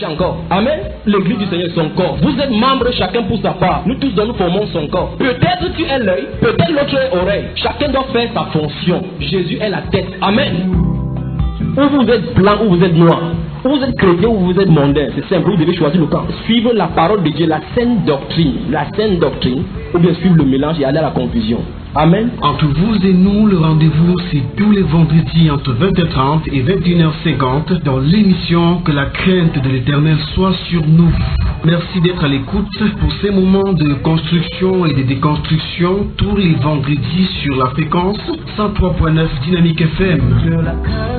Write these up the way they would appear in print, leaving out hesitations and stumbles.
Encore. Amen. L'église du Seigneur est son corps. Vous êtes membres chacun pour sa part. Nous tous nous formons son corps. Peut-être tu es l'œil, peut-être l'autre est l'oreille. Chacun doit faire sa fonction. Jésus est la tête. Amen. Ou vous êtes blanc ou vous êtes noir. Ou vous êtes chrétien ou vous êtes mondain. C'est simple. Vous devez choisir le camp. Suivre la parole de Dieu, la saine doctrine. La saine doctrine. Ou bien suivre le mélange et aller à la confusion. Amen. Entre vous et nous, le rendez-vous, c'est tous les vendredis entre 20h30 et 21h50 dans l'émission Que la crainte de l'Éternel soit sur nous. Merci d'être à l'écoute pour ces moments de construction et de déconstruction tous les vendredis sur la fréquence 103.9 Dynamique FM.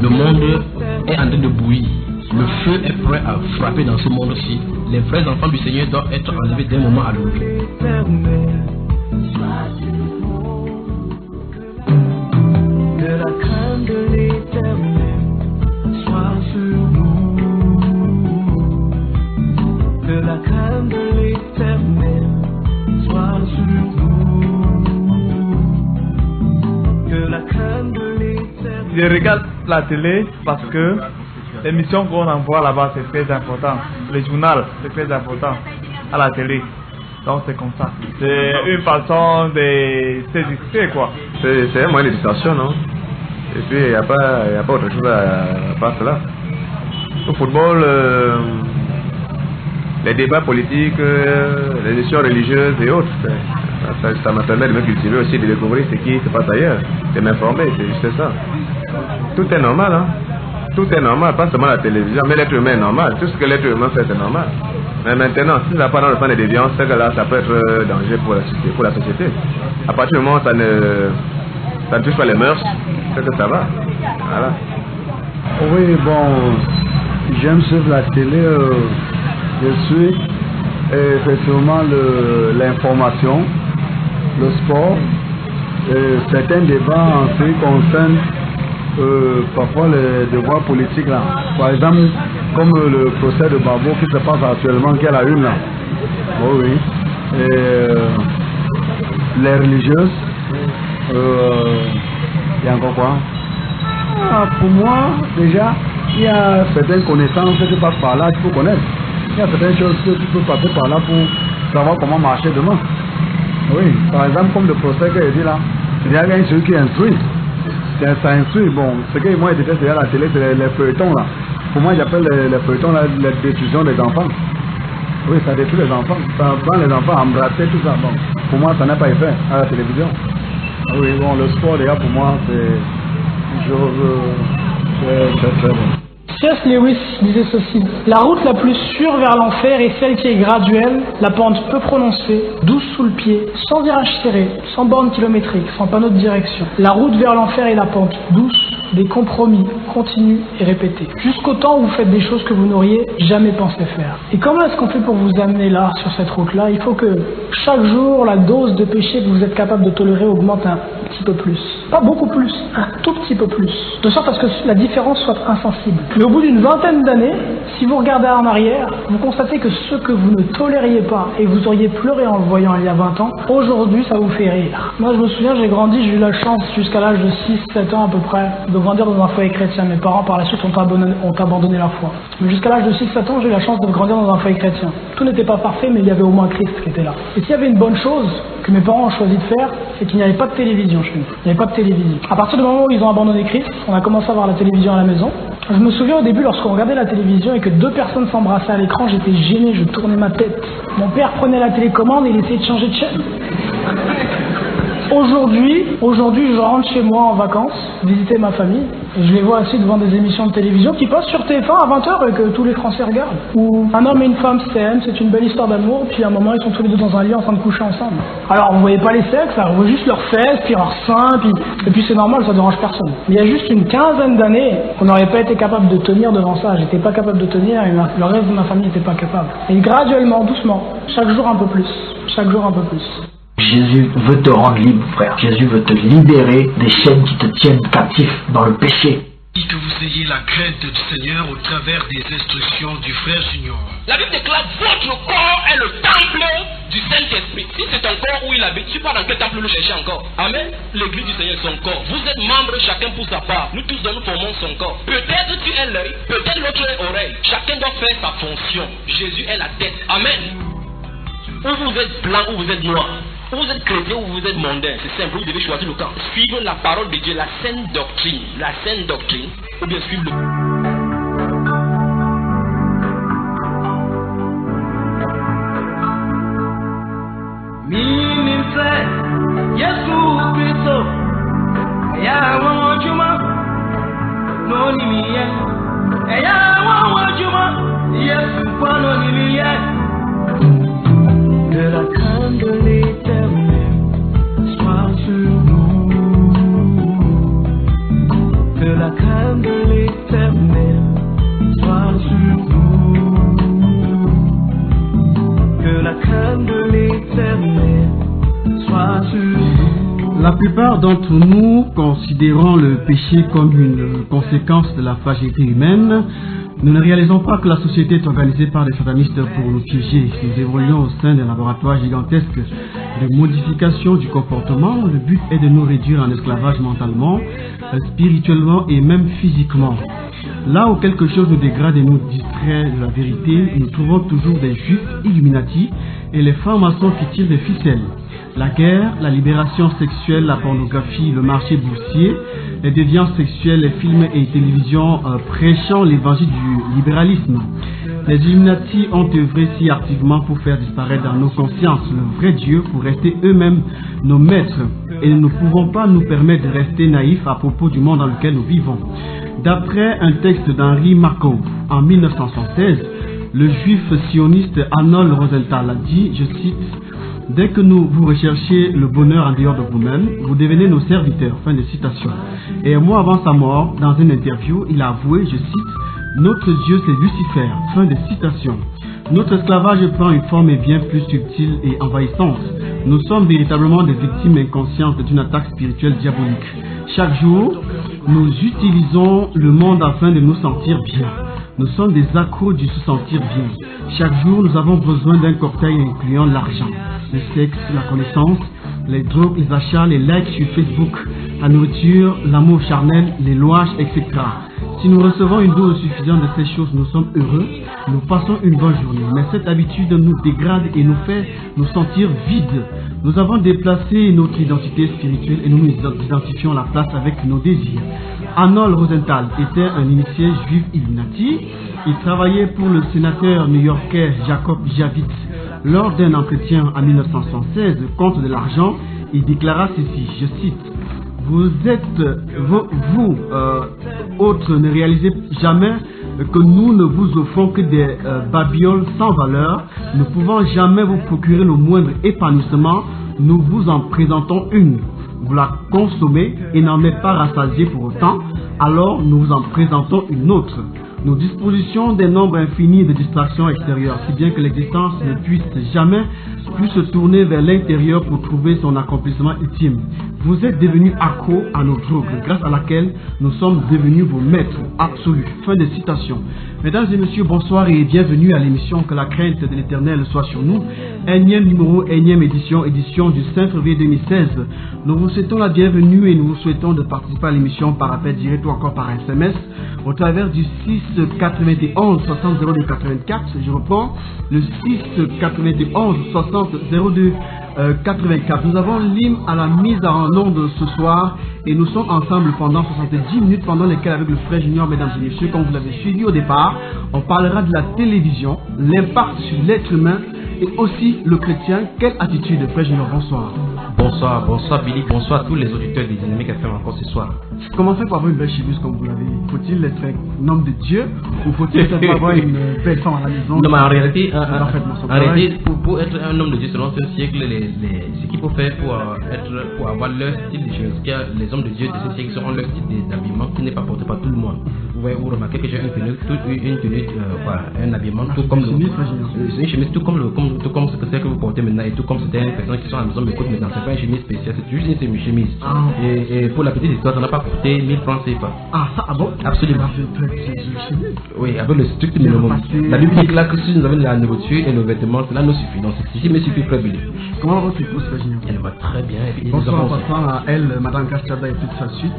Le monde est en train de bouillir. Le feu est prêt à frapper dans ce monde-ci. Les vrais enfants du Seigneur doivent être enlevés d'un moment à l'autre. Que la crainte de l'Éternel soit sur nous. Que la crainte de l'Éternel soit sur nous. Que la crainte de l'Éternel. Je regarde la télé parce que l'émission qu'on envoie là-bas c'est très important. Le journal c'est très important à la télé. Donc c'est comme ça. C'est une façon de se distraire quoi. C'est un moyen de distraction, non? Et puis il n'y a pas autre chose à part cela. Au football, les débats politiques, les questions religieuses et autres, ça me permet de me cultiver aussi, de découvrir ce qui se passe ailleurs, de m'informer, c'est juste ça. Tout est normal, hein? Tout est normal, pas seulement la télévision, mais l'être humain est normal. Tout ce que l'être humain fait, c'est normal. Mais maintenant, si ça n'a pas dans le sens des déviances, c'est que là, ça peut être danger pour la société. À partir du moment où ça ne touche pas les mœurs, c'est que ça va. Voilà. Oui, bon, j'aime suivre la télé, je suis effectivement l'information, le sport, certains débats en ce qui concerne parfois les devoirs politiques là. Par exemple, comme le procès de Babo qui se passe actuellement, qui est la une là. Oh oui. Les religieuses, il y a encore quoi? Pour moi, déjà, il y a certaines connaissances qui passent par là qu'il faut connaître. Il y a certaines choses que tu peux passer par là pour savoir comment marcher demain. Oui, par exemple, comme le procès que j'ai dit là, il y a celui qui instruit. Ça instruit, bon, ce que moi je déteste à la télé, c'est les feuilletons là. Pour moi, j'appelle les feuilletons là, les décisions des enfants. Oui, ça détruit les enfants. Ça prend les enfants à embrasser tout ça. Bon, pour moi, ça n'a pas effet à la télévision. Oui, bon, le sport déjà pour moi, c'est une chose très bon. C.S. Lewis disait ceci: la route la plus sûre vers l'enfer est celle qui est graduelle, la pente peu prononcée, douce sous le pied, sans virage serré, sans borne kilométrique, sans panneau de direction. La route vers l'enfer est la pente douce, des compromis continus et répétés, jusqu'au temps où vous faites des choses que vous n'auriez jamais pensé faire. Et comment est-ce qu'on fait pour vous amener là, sur cette route-là? Il faut que chaque jour, la dose de péché que vous êtes capable de tolérer augmente un petit peu plus. Pas beaucoup plus, un tout petit peu plus. De sorte à ce que la différence soit insensible. Mais au bout d'une vingtaine d'années, si vous regardez en arrière, vous constatez que ce que vous ne tolériez pas et vous auriez pleuré en le voyant il y a 20 ans, aujourd'hui ça vous fait rire. Moi je me souviens, j'ai grandi, j'ai eu la chance jusqu'à l'âge de 6-7 ans à peu près de grandir dans un foyer chrétien. Mes parents par la suite ont abandonné la foi. Mais jusqu'à l'âge de 6-7 ans, j'ai eu la chance de grandir dans un foyer chrétien. Tout n'était pas parfait, mais il y avait au moins Christ qui était là. Et s'il y avait une bonne chose que mes parents ont choisi de faire, c'est qu'il n'y avait pas de télévision chez nous. Il n'y avait pas de télévision. À partir du moment où ils ont abandonné Christ, on a commencé à voir la télévision à la maison. Je me souviens au début, lorsqu'on regardait la télévision et que deux personnes s'embrassaient à l'écran, j'étais gêné, je tournais ma tête. Mon père prenait la télécommande et il essayait de changer de chaîne. Aujourd'hui, je rentre chez moi en vacances, visiter ma famille, et je les vois assis devant des émissions de télévision qui passent sur TF1 à 20h et que tous les Français regardent. Où un homme et une femme s'aiment, c'est une belle histoire d'amour, puis à un moment ils sont tous les deux dans un lit en train de coucher ensemble. Alors vous voyez pas les sexes, vous voyez juste leurs fesses, puis leurs seins, et puis c'est normal, ça dérange personne. Mais il y a juste une quinzaine d'années, on n'aurait pas été capable de tenir devant ça, j'étais pas capable de tenir et le reste de ma famille n'était pas capable. Et graduellement, doucement, chaque jour un peu plus, chaque jour un peu plus. Jésus veut te rendre libre, frère. Jésus veut te libérer des chaînes qui te tiennent captif dans le péché. Que vous ayez la crainte du Seigneur au travers des instructions du frère Junior. La Bible déclare: votre corps est le temple du Saint-Esprit. Si c'est un corps où il habite, tu pars dans quel temple le chercher encore? Amen. L'église du Seigneur est son corps. Vous êtes membres, chacun pour sa part. Nous tous nous formons son corps. Peut-être tu es l'œil, peut-être l'autre est oreille. Chacun doit faire sa fonction. Jésus est la tête. Amen. Ou vous êtes blanc ou vous êtes noir. Ou vous êtes chrétien ou vous êtes mondain. C'est simple, vous devez choisir le camp. Suivre la parole de Dieu, la saine doctrine. La saine doctrine. Ou bien suivre le... Yesu Kristo ya wajuma no ni miye ya wajuma Yesu kwa no ni miye que la crainte de l'Éternel soit sur nous, que la crainte de l'Éternel soit sur nous, que la crainte de l'Éternel. La plupart d'entre nous considérons le péché comme une conséquence de la fragilité humaine. Nous ne réalisons pas que la société est organisée par des satanistes pour nous piéger. Nous évoluons au sein d'un laboratoire gigantesque de modification du comportement. Le but est de nous réduire en esclavage mentalement, spirituellement et même physiquement. Là où quelque chose nous dégrade et nous distrait de la vérité, nous trouvons toujours des juifs illuminati et les francs-maçons qui tirent des ficelles. La guerre, la libération sexuelle, la pornographie, le marché boursier, les déviances sexuelles, les films et télévisions prêchant l'évangile du libéralisme. Les Illuminati ont œuvré si activement pour faire disparaître dans nos consciences le vrai Dieu pour rester eux-mêmes nos maîtres. Et nous ne pouvons pas nous permettre de rester naïfs à propos du monde dans lequel nous vivons. D'après un texte d'Henry Markov, en 1976, le juif sioniste Arnold Rosenthal a dit, je cite, « Dès que vous recherchez le bonheur en dehors de vous-même, vous devenez nos serviteurs. » Fin de citation. Et un mois avant sa mort, dans une interview, il a avoué, je cite, « Notre Dieu c'est Lucifer. » Fin de citation. Notre esclavage prend une forme bien plus subtile et envahissante. Nous sommes véritablement des victimes inconscientes d'une attaque spirituelle diabolique. Chaque jour, nous utilisons le monde afin de nous sentir bien. Nous sommes des accros du se sentir bien. Chaque jour, nous avons besoin d'un cocktail incluant l'argent, le sexe, la connaissance, les drogues, les achats, les likes sur Facebook, la nourriture, l'amour charnel, les louanges, etc. Si nous recevons une dose suffisante de ces choses, nous sommes heureux, nous passons une bonne journée. Mais cette habitude nous dégrade et nous fait nous sentir vides. Nous avons déplacé notre identité spirituelle et nous nous identifions la place avec nos désirs. Arnold Rosenthal était un initié juif illuminati. Il travaillait pour le sénateur new-yorkais Jacob Javits. Lors d'un entretien en 1976 contre de l'argent, il déclara ceci, je cite, vous autres ne réalisez jamais que nous ne vous offrons que des babioles sans valeur, ne pouvant jamais vous procurer le moindre épanouissement, nous vous en présentons une. Vous la consommez et n'en êtes pas rassasié pour autant, alors nous vous en présentons une autre. Nous disposons d'un nombre infini de distractions extérieures, si bien que l'existence ne puisse jamais plus se tourner vers l'intérieur pour trouver son accomplissement ultime. Vous êtes devenus accros à nos drogues, grâce à laquelle nous sommes devenus vos maîtres absolus. Fin de citation. Mesdames et messieurs, bonsoir et bienvenue à l'émission Que la crainte de l'Éternel soit sur nous. Énième numéro, énième édition du 5 février 2016. Nous vous souhaitons la bienvenue et nous vous souhaitons de participer à l'émission par appel direct ou encore par SMS au travers du 6 91 60 02 84. Je reprends le 6 91 60 02 84. Nous avons l'hymne à la mise en onde ce soir et nous sommes ensemble pendant 70 minutes pendant lesquelles avec le frère Junior, mesdames et messieurs, comme vous l'avez suivi au départ, on parlera de la télévision, l'impact sur l'être humain et aussi le chrétien. Quelle attitude, frère Junior? Bonsoir. Bonsoir Billy, bonsoir à tous les auditeurs des Dynamiques FM encore ce soir. Comment faire pour avoir une belle chibus comme vous l'avez? Faut-il être un homme de Dieu ou faut-il simplement avoir une belle femme à la maison? Non, mais en réalité, pour être un homme de Dieu selon ce siècle, ce qu'il faut faire pour avoir leur style de choses, car les hommes de Dieu de ce siècle ont leur style d'habillement qui n'est pas porté par tout le monde. pouvez vous remarquer que j'ai une tenue, un habillement, tout comme c'est une chemise, tout comme ce que c'est que vous portez maintenant, et tout comme c'était une personne qui sont à la maison m'écoute maintenant, c'est pas une chemise spéciale, c'est juste une chemise. Et pour la petite histoire, ça n'a pas coûté 1000 francs CFA. Ah bon? Absolument. Oui, avec le strict minimum. La Bible dit là que si nous avons la nourriture et le vêtement, cela nous suffit. Donc ceci me suffit très bien. Comment votre épouse Virginie? Elle va très bien. Bonsoir en passant à elle, Madame Cachada et toute sa suite.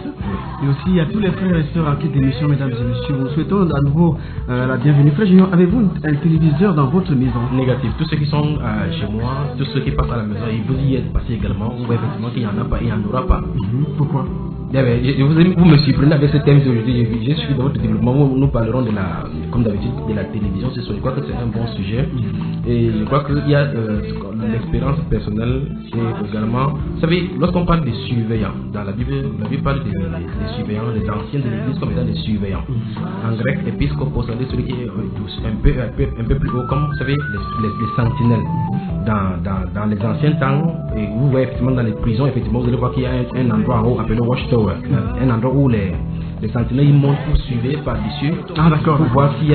Et aussi à tous les frères et sœurs en quitte d'émission, mesdames et messieurs. Nous souhaitons à nouveau la bienvenue. Frère Junior, avez-vous un téléviseur dans votre maison? Négatif. Tous ceux qui sont chez moi, tous ceux qui passent à la maison, ils vous y êtes passés également. Vous voyez effectivement qu'il n'y en a pas et il n'y en aura pas. Pourquoi? Vous me surprenez avec ce thème d'aujourd'hui. Je suis dans votre développement. Nous parlerons de comme d'habitude, de la télévision. Je crois que c'est un bon sujet. Et je crois qu'il y a l'expérience personnelle. C'est également, vous savez, lorsqu'on parle des surveillants, dans la Bible parle des surveillants, des anciens de l'église comme étant des surveillants. En grec, épiscopos, c'est celui qui est un peu plus haut, comme vous savez, les sentinelles. Dans les anciens temps, et vous voyez effectivement dans les prisons, effectivement, vous allez voir qu'il y a un endroit en haut appelé Watchtower, un endroit où les sentinelles ils montent pour suivre par-dessus, pour voir si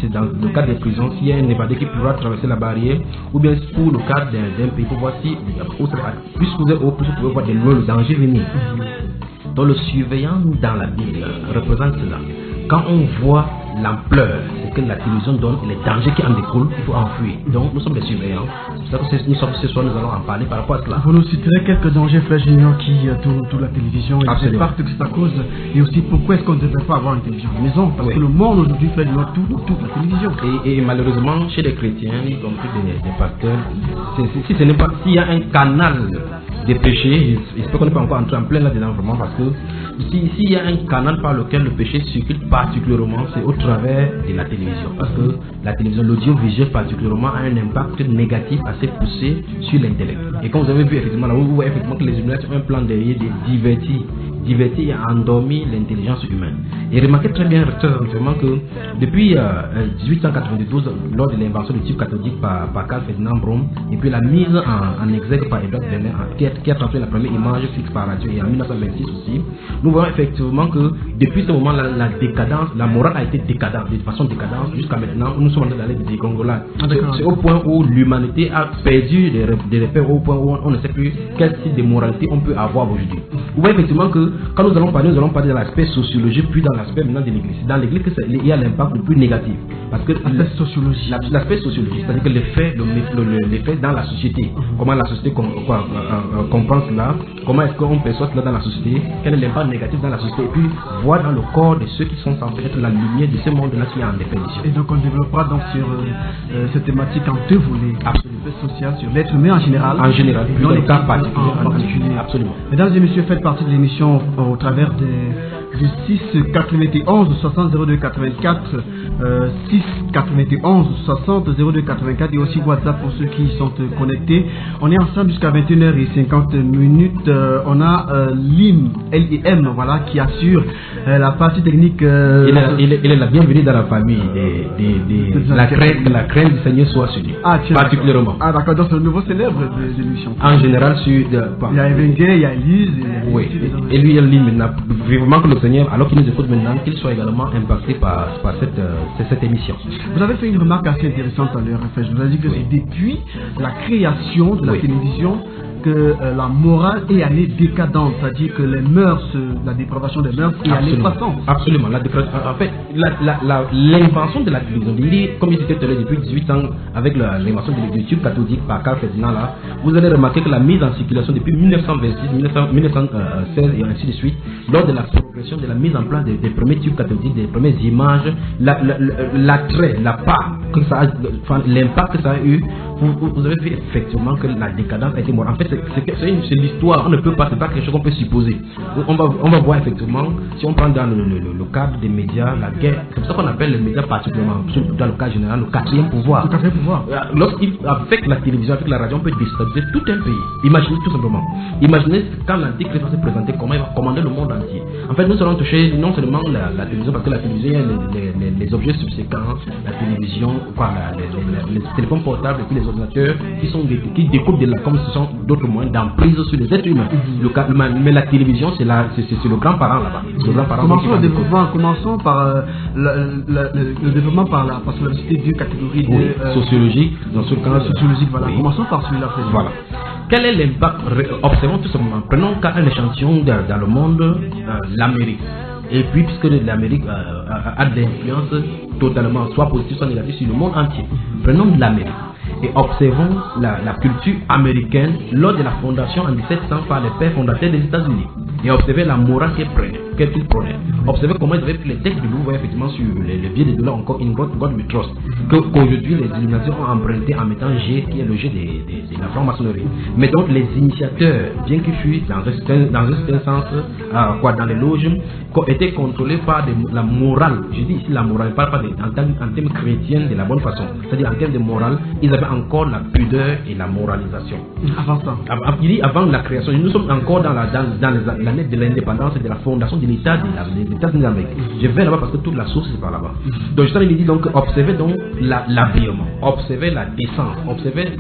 c'est dans le cadre des prisons, s'il y a un évadé qui pourra traverser la barrière, ou bien pour le cadre d'un pays, pour voir si, plus vous êtes haut, plus vous pouvez voir de loin le danger venir. Donc le surveillant dans la Bible représente cela. Quand on voit l'ampleur, ce que la télévision donne et les dangers qui en découlent, il faut enfuir. Donc nous sommes des surveillants. C'est pour ça que ce soir nous allons en parler par rapport à cela. Vous nous citerez quelques dangers, frère Junior, qui tournent la télévision et c'est parce que c'est à cause. Et aussi pourquoi est-ce qu'on ne devrait pas avoir une télévision à la maison? Parce que le monde aujourd'hui, frère Junior, tourne la télévision. Et malheureusement, chez les chrétiens, y compris des pasteurs, si ce n'est pas, s'il y a un canal des péchés, il se peut qu'on n'est pas encore entré en plein là-dedans vraiment, parce que s'il y a un canal par lequel le péché circule particulièrement, c'est au travers de la télévision, parce que la télévision, l'audiovisuel particulièrement, a un impact négatif assez poussé sur l'intellect. Et comme vous avez vu effectivement là, vous voyez effectivement que les humains ont un plan derrière de divertir et endormir l'intelligence humaine. Et remarquez très bien que depuis 1892, lors de l'invention du tube cathodique par Carl Ferdinand Braun, et puis la mise en exergue par Edward Jenner, qui a transmis la première image fixe par radio, et en 1926 aussi, nous voyons effectivement que depuis ce moment, la décadence, la morale a été décadente, de façon décadente, jusqu'à maintenant, nous sommes en train d'aller de dégringoler. C'est au point où l'humanité a perdu des repères, au point où on ne sait plus quel type de moralité on peut avoir aujourd'hui. Vous voyez effectivement que quand nous allons parler de l'aspect sociologique, puis dans l'aspect maintenant de l'église. Dans l'église, il y a l'impact le plus négatif. Parce que l'aspect sociologique, c'est-à-dire que l'effet dans la société, comment la société comprend cela, comment est-ce qu'on perçoit cela dans la société, quel est l'impact négatif dans la société, et puis voir dans le corps de ceux qui sont censés être la lumière de ce monde-là qui est en déperdition. Et donc on développera donc sur cette thématique en deux volets. Absolument. Social, sur l'être humain en général. En général, puis dans les cas particuliers. Absolument. Mesdames et messieurs, faites partie de l'émission au travers du 6 91 60 02 84 6 91 60 02 84 et aussi WhatsApp pour ceux qui sont connectés. On est ensemble jusqu'à 21h50. On a LIM, voilà, qui assure la partie technique. Il est la bienvenue dans la famille. La crainte du Seigneur soit sur lui. Particulièrement. Ah d'accord, donc c'est le nouveau célèbre de l'émission. En général, il y a Evengué, il y a Elise. Oui, et lui, il lit maintenant. Vivement que le Seigneur, alors qu'il nous écoute maintenant, qu'il soit également impacté par cette émission. Vous avez fait une remarque assez intéressante à l'heure. Je vous ai dit que c'est depuis la création de la télévision que la morale est allée décadente, c'est-à-dire que les mœurs, la dépravation des mœurs est allée croissante. Absolument. En fait, l'invention de la télévision, comme il était tout à l'heure depuis 18 ans, avec l'invention du tube cathodique par Carl Ferdinand, là, vous allez remarquer que la mise en circulation depuis 1926, 1916 et ainsi de suite, lors de la progression de la mise en place des premiers tubes cathodiques, des premières images, l'attrait, la part, l'impact que ça a eu, vous avez vu effectivement que la décadence a été morale. En fait, c'est l'histoire, on ne peut pas, c'est pas quelque chose qu'on peut supposer. On va voir effectivement, si on prend dans le cadre des médias, la guerre, c'est pour ça qu'on appelle les médias particulièrement, dans le cas général, le quatrième pouvoir. Le quatrième pouvoir. Avec la télévision, avec la radio, on peut déstabiliser tout un pays. Imaginez tout simplement. Imaginez quand l'Antichrist va se présenter, comment il va commander le monde entier. En fait, nous allons toucher non seulement la télévision, parce que la télévision, il y a les objets subséquents, la télévision, les téléphones portables et puis les ordinateurs qui découpent comme ce sont d'autres moyens d'emprise sur les êtres humains. Mais la télévision, c'est le grand-parent là-bas. Commençons par le développement parce que la cité deux catégories sociologique, dans ce cas sociologique, voilà. Oui. Commençons par celui-là. Voilà. Quel est l'impact? Observons tout simplement. Prenons un échantillon dans le monde, l'Amérique. Et puis, puisque l'Amérique a de l'influence totalement, soit positive, soit négative, sur le monde entier. Prenons de l'Amérique et observons la culture américaine lors de la fondation en 1700 par les pères fondateurs des États-Unis. Et observez la morale qu'ils prenaient. Observez comment ils avaient pris les textes du Louvre, effectivement, sur les vieux des dollars, encore In God We Trust. Qu'aujourd'hui, les illuminateurs ont emprunté en mettant G, qui est le G de la franc-maçonnerie. Mais donc, les initiateurs, bien qu'ils fussent dans un certain sens, dans les loges, étaient contrôlés par la morale. Je dis ici la morale, pas en termes chrétiens de la bonne façon. C'est-à-dire en termes de morale, ils avaient encore la pudeur et la moralisation. Avant ça. Avant la création. Nous sommes encore dans l'année de l'indépendance et de la fondation de l'État des États-Unis d'Amérique. Je vais là-bas parce que toute la source est par là-bas. Donc, je dit donc, observez donc l'habillement, observez la décence, observez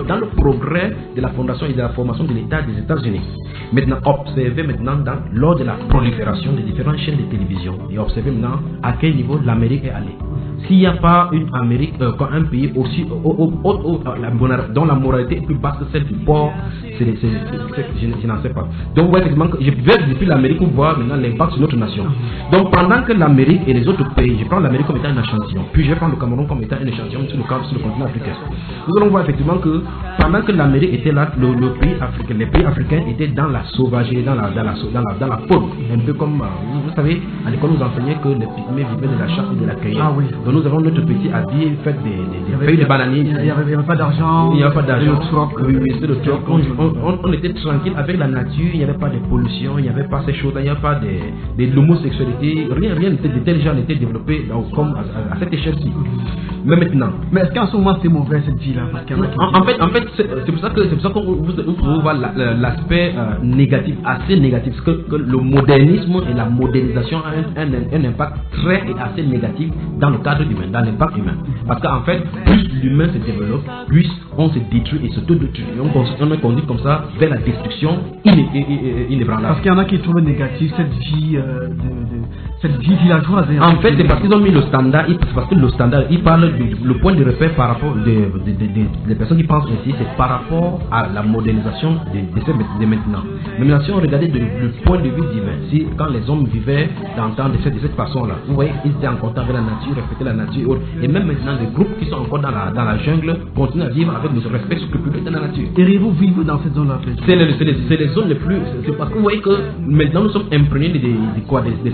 dans le progrès de la fondation et de la formation de l'État des États-Unis. Maintenant, observez lors de la prolifération des différentes chaînes de télévision et observez maintenant à quel niveau l'Amérique est allée. S'il n'y a pas une Amérique, un pays aussi dont la moralité est plus basse que celle du port, je n'en sais pas. Donc, ouais, effectivement, je vais depuis l'Amérique pour voir maintenant l'impact sur notre nation. Donc, pendant que l'Amérique et les autres pays, je prends l'Amérique comme étant un échantillon, puis je vais prendre le Cameroun comme étant un échantillon sur le continent africain. Nous allons voir effectivement que pendant que l'Amérique était là, les pays africains étaient dans la sauvagerie, dans la faune. Un peu comme, vous savez, à l'école, nous enseignait que les pygmées vivaient de la chasse et de la cueillette. Ah oui. Donc, nous avons notre petit habit fait des feuilles de bananier. Il n'y avait pas d'argent. Il n'y avait pas d'argent. Oui, c'était le troc. On était tranquille avec la nature. Il n'y avait pas de pollution. Il n'y avait pas ces choses. Il n'y avait pas de l'homosexualité. Rien de tel genre n'était développé comme à cette échelle-ci. Mais maintenant. Mais est-ce qu'en ce moment c'est mauvais cette vie-là? En fait, c'est pour ça qu'on vous voit l'aspect négatif, assez négatif. Que le modernisme et la modernisation ont un impact très et assez négatif dans le cadre humain, dans l'impact humain. Parce qu'en fait, plus l'humain se développe, plus on se détruit et se détruit. On est conduit comme ça vers la destruction inébranlable. Parce qu'il y en a qui trouvent négatif cette vie villageoise. En fait, c'est parce qu'ils ont mis le standard. Parce que le standard, il parle le point de repère par rapport des personnes qui pensent ainsi, c'est par rapport à la modernisation de maintenant. Mais si on regardait le point de vue divin, quand les hommes vivaient dans le temps de cette façon-là, vous voyez, ils étaient en contact avec la nature, respectaient la nature et autres. Et même maintenant, des groupes qui sont encore dans la jungle continuent à vivre avec le respect scrupuleux de la nature. Et vous vivez dans cette zone-là? C'est les zones les plus. C'est parce que vous voyez que maintenant nous sommes imprégnés de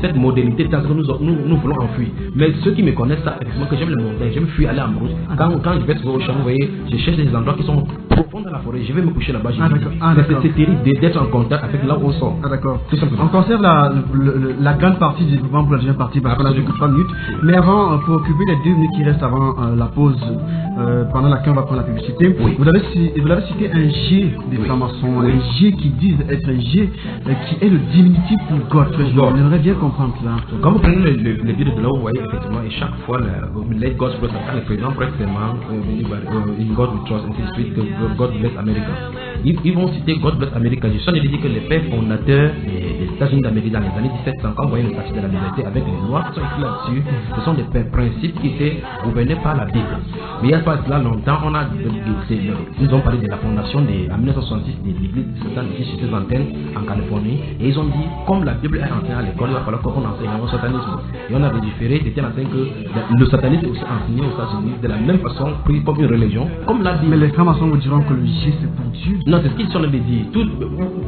cette modernité, parce que nous voulons enfuir. Mais ceux qui me connaissent ça, effectivement, que j'aime les montagnes, j'aime fuir, aller en brousse. Quand je vais trouver au champ, vous voyez, je cherche des endroits qui sont profonds dans la forêt, je vais me coucher là-bas. C'est terrible d'être en contact avec là où on sort. Ah d'accord. On conserve la grande partie du développement pour la deuxième partie parce qu'on a que 3 minutes. Mais avant, pour occuper les 2 minutes qui restent avant la pause, pendant laquelle on va prendre la publicité, oui. Vous avez cité un G des francs-maçons, un G qui disent être un G qui est le diminutif pour God. J'aimerais bien comprendre cela. Quand vous prenez le dieu de là, vous voyez effectivement, et chaque fois, let God bless, quand le président prête serment, in God we trust, ainsi de suite, que God bless America. Ils vont citer God bless America. Je suis en train de dire que les pères fondateurs des États-Unis d'Amérique dans les années 1700, quand vous voyez le statut de la liberté avec les lois qui sont écrites là-dessus, ce sont des principes qui étaient gouvernés par la Bible. Mais il n'y a pas cela longtemps, ils ont parlé de la fondation en 1966 de l'église de Satan ici sur ses antennes en Californie, et ils ont dit, comme la Bible est enseignée à l'école, il va falloir qu'on enseigne au satanisme. Et on a légiféré, c'était enseigné que le satanisme est aussi enseigné aux États-Unis de la même façon, pris comme une religion, comme la Bible. Mais les francs-maçons vous diront que le G c'est pour Dieu. Non, c'est ce qu'ils sont en train de dire.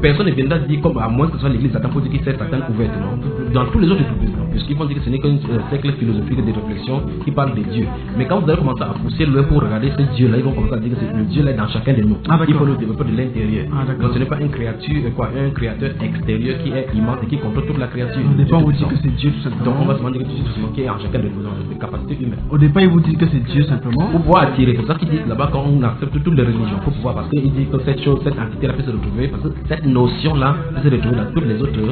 Personne ne viendra dire, comme à moins que ce soit l'église Satan, pour dire qu'il sait Satan ouvertement. Dans tous les autres groupes, puisqu'ils vont dire que ce n'est qu'un cercle philosophique de réflexion qui parle de Dieu. Mais quand vous allez commencer à pousser loin pour regarder ce Dieu-là, ils vont commencer à dire que le Dieu là est dans chacun de nous. Il faut le développer de l'intérieur. Donc ce n'est pas une créature, un créateur extérieur qui est immense et qui contrôle toute la créature. Au départ, on vous dit que c'est Dieu tout simplement. Donc on va se demander que Dieu qui est en chacun de nous, dans les capacités humaines. Au départ, ils vous disent que c'est Dieu simplement. Pour pouvoir attirer, c'est ça qu'ils disent là-bas quand on accepte toutes les religions, pour pouvoir, parce qu'ils disent que cette entité-là peut se retrouver, parce que cette notion-là peut se retrouver dans toutes les autres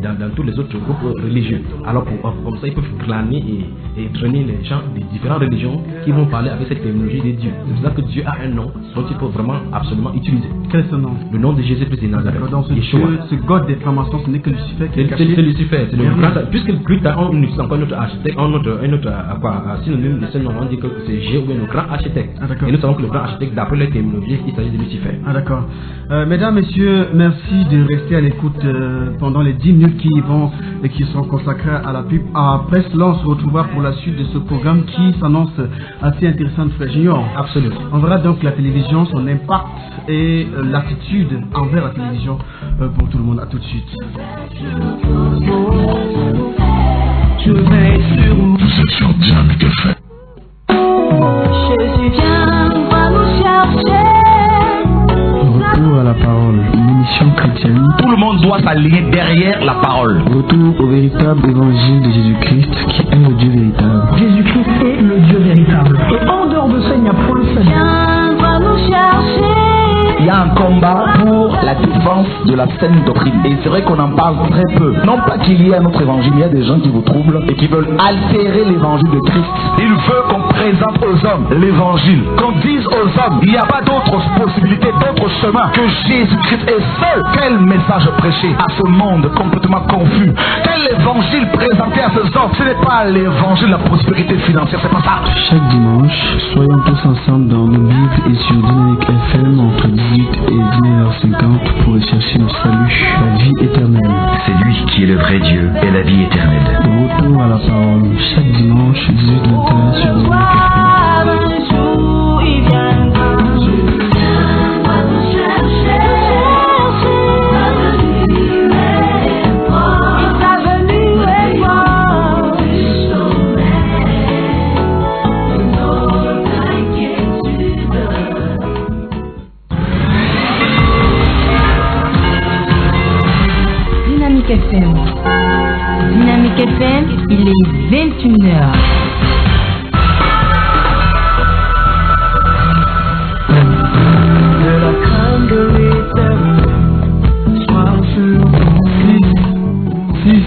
dans tous les autres groupes religieux. Alors comme ça, ils peuvent glaner et traîner les gens des différentes religions qui vont parler avec cette terminologie de Dieu. C'est pour ça que Dieu a un nom dont il faut vraiment absolument utiliser. Quel est ce nom? Le nom de Jésus-Christ de Nazareth. Donc ce God d'information, ce n'est que Lucifer qui est caché. C'est Lucifer, c'est le grand. Puisque plus tard on utilise encore un autre architecte, un autre synonyme de ce nom, on dit que c'est G ou bien le grand architecte. Et nous savons que le grand architecte, d'après la terminologie, il s'agit de Lucifer. Ah d'accord. Mesdames, messieurs, merci de rester à l'écoute pendant les 10 minutes qui seront consacrées à la pub. Après cela, on se retrouvera pour la suite de ce programme qui s'annonce assez intéressant, frère Junior. Absolument. On verra donc la télévision, son impact et l'attitude envers la télévision pour tout le monde. À tout de suite. Je vais sur vous. Vous êtes sur Dynamique FM. Jésus viendra nous chercher. Retour à la parole, une émission chrétienne. Tout le monde doit s'aligner derrière la parole. Retour au véritable évangile de Jésus-Christ qui est le Dieu véritable. Jésus-Christ est le Dieu véritable. Et en dehors de ça, il n'y a point de salut. Viendra nous chercher. Il y a un combat pour la défense de la saine doctrine. Et c'est vrai qu'on en parle très peu. Non pas qu'il y ait un autre évangile, il y a des gens qui vous troublent et qui veulent altérer l'évangile de Christ. Il veut qu'on présente aux hommes l'évangile. Qu'on dise aux hommes, il n'y a pas d'autre possibilité, d'autre chemin que Jésus-Christ est seul. Quel message prêcher à ce monde complètement confus? Quel évangile présenter à ces hommes? Ce n'est pas l'évangile de la prospérité financière, c'est pas ça. Chaque dimanche, soyons tous ensemble dans nos Bibles et sur Dynamique FM entre 18 et 19h50 pour chercher le salut, la vie éternelle. C'est lui qui est le vrai Dieu et la vie éternelle. Retour à la parole, chaque dimanche, 18h sur Dynamique FM. FM. Dynamique FM, il est 21h. De la crainte de l'éternel, sois sur vous. 6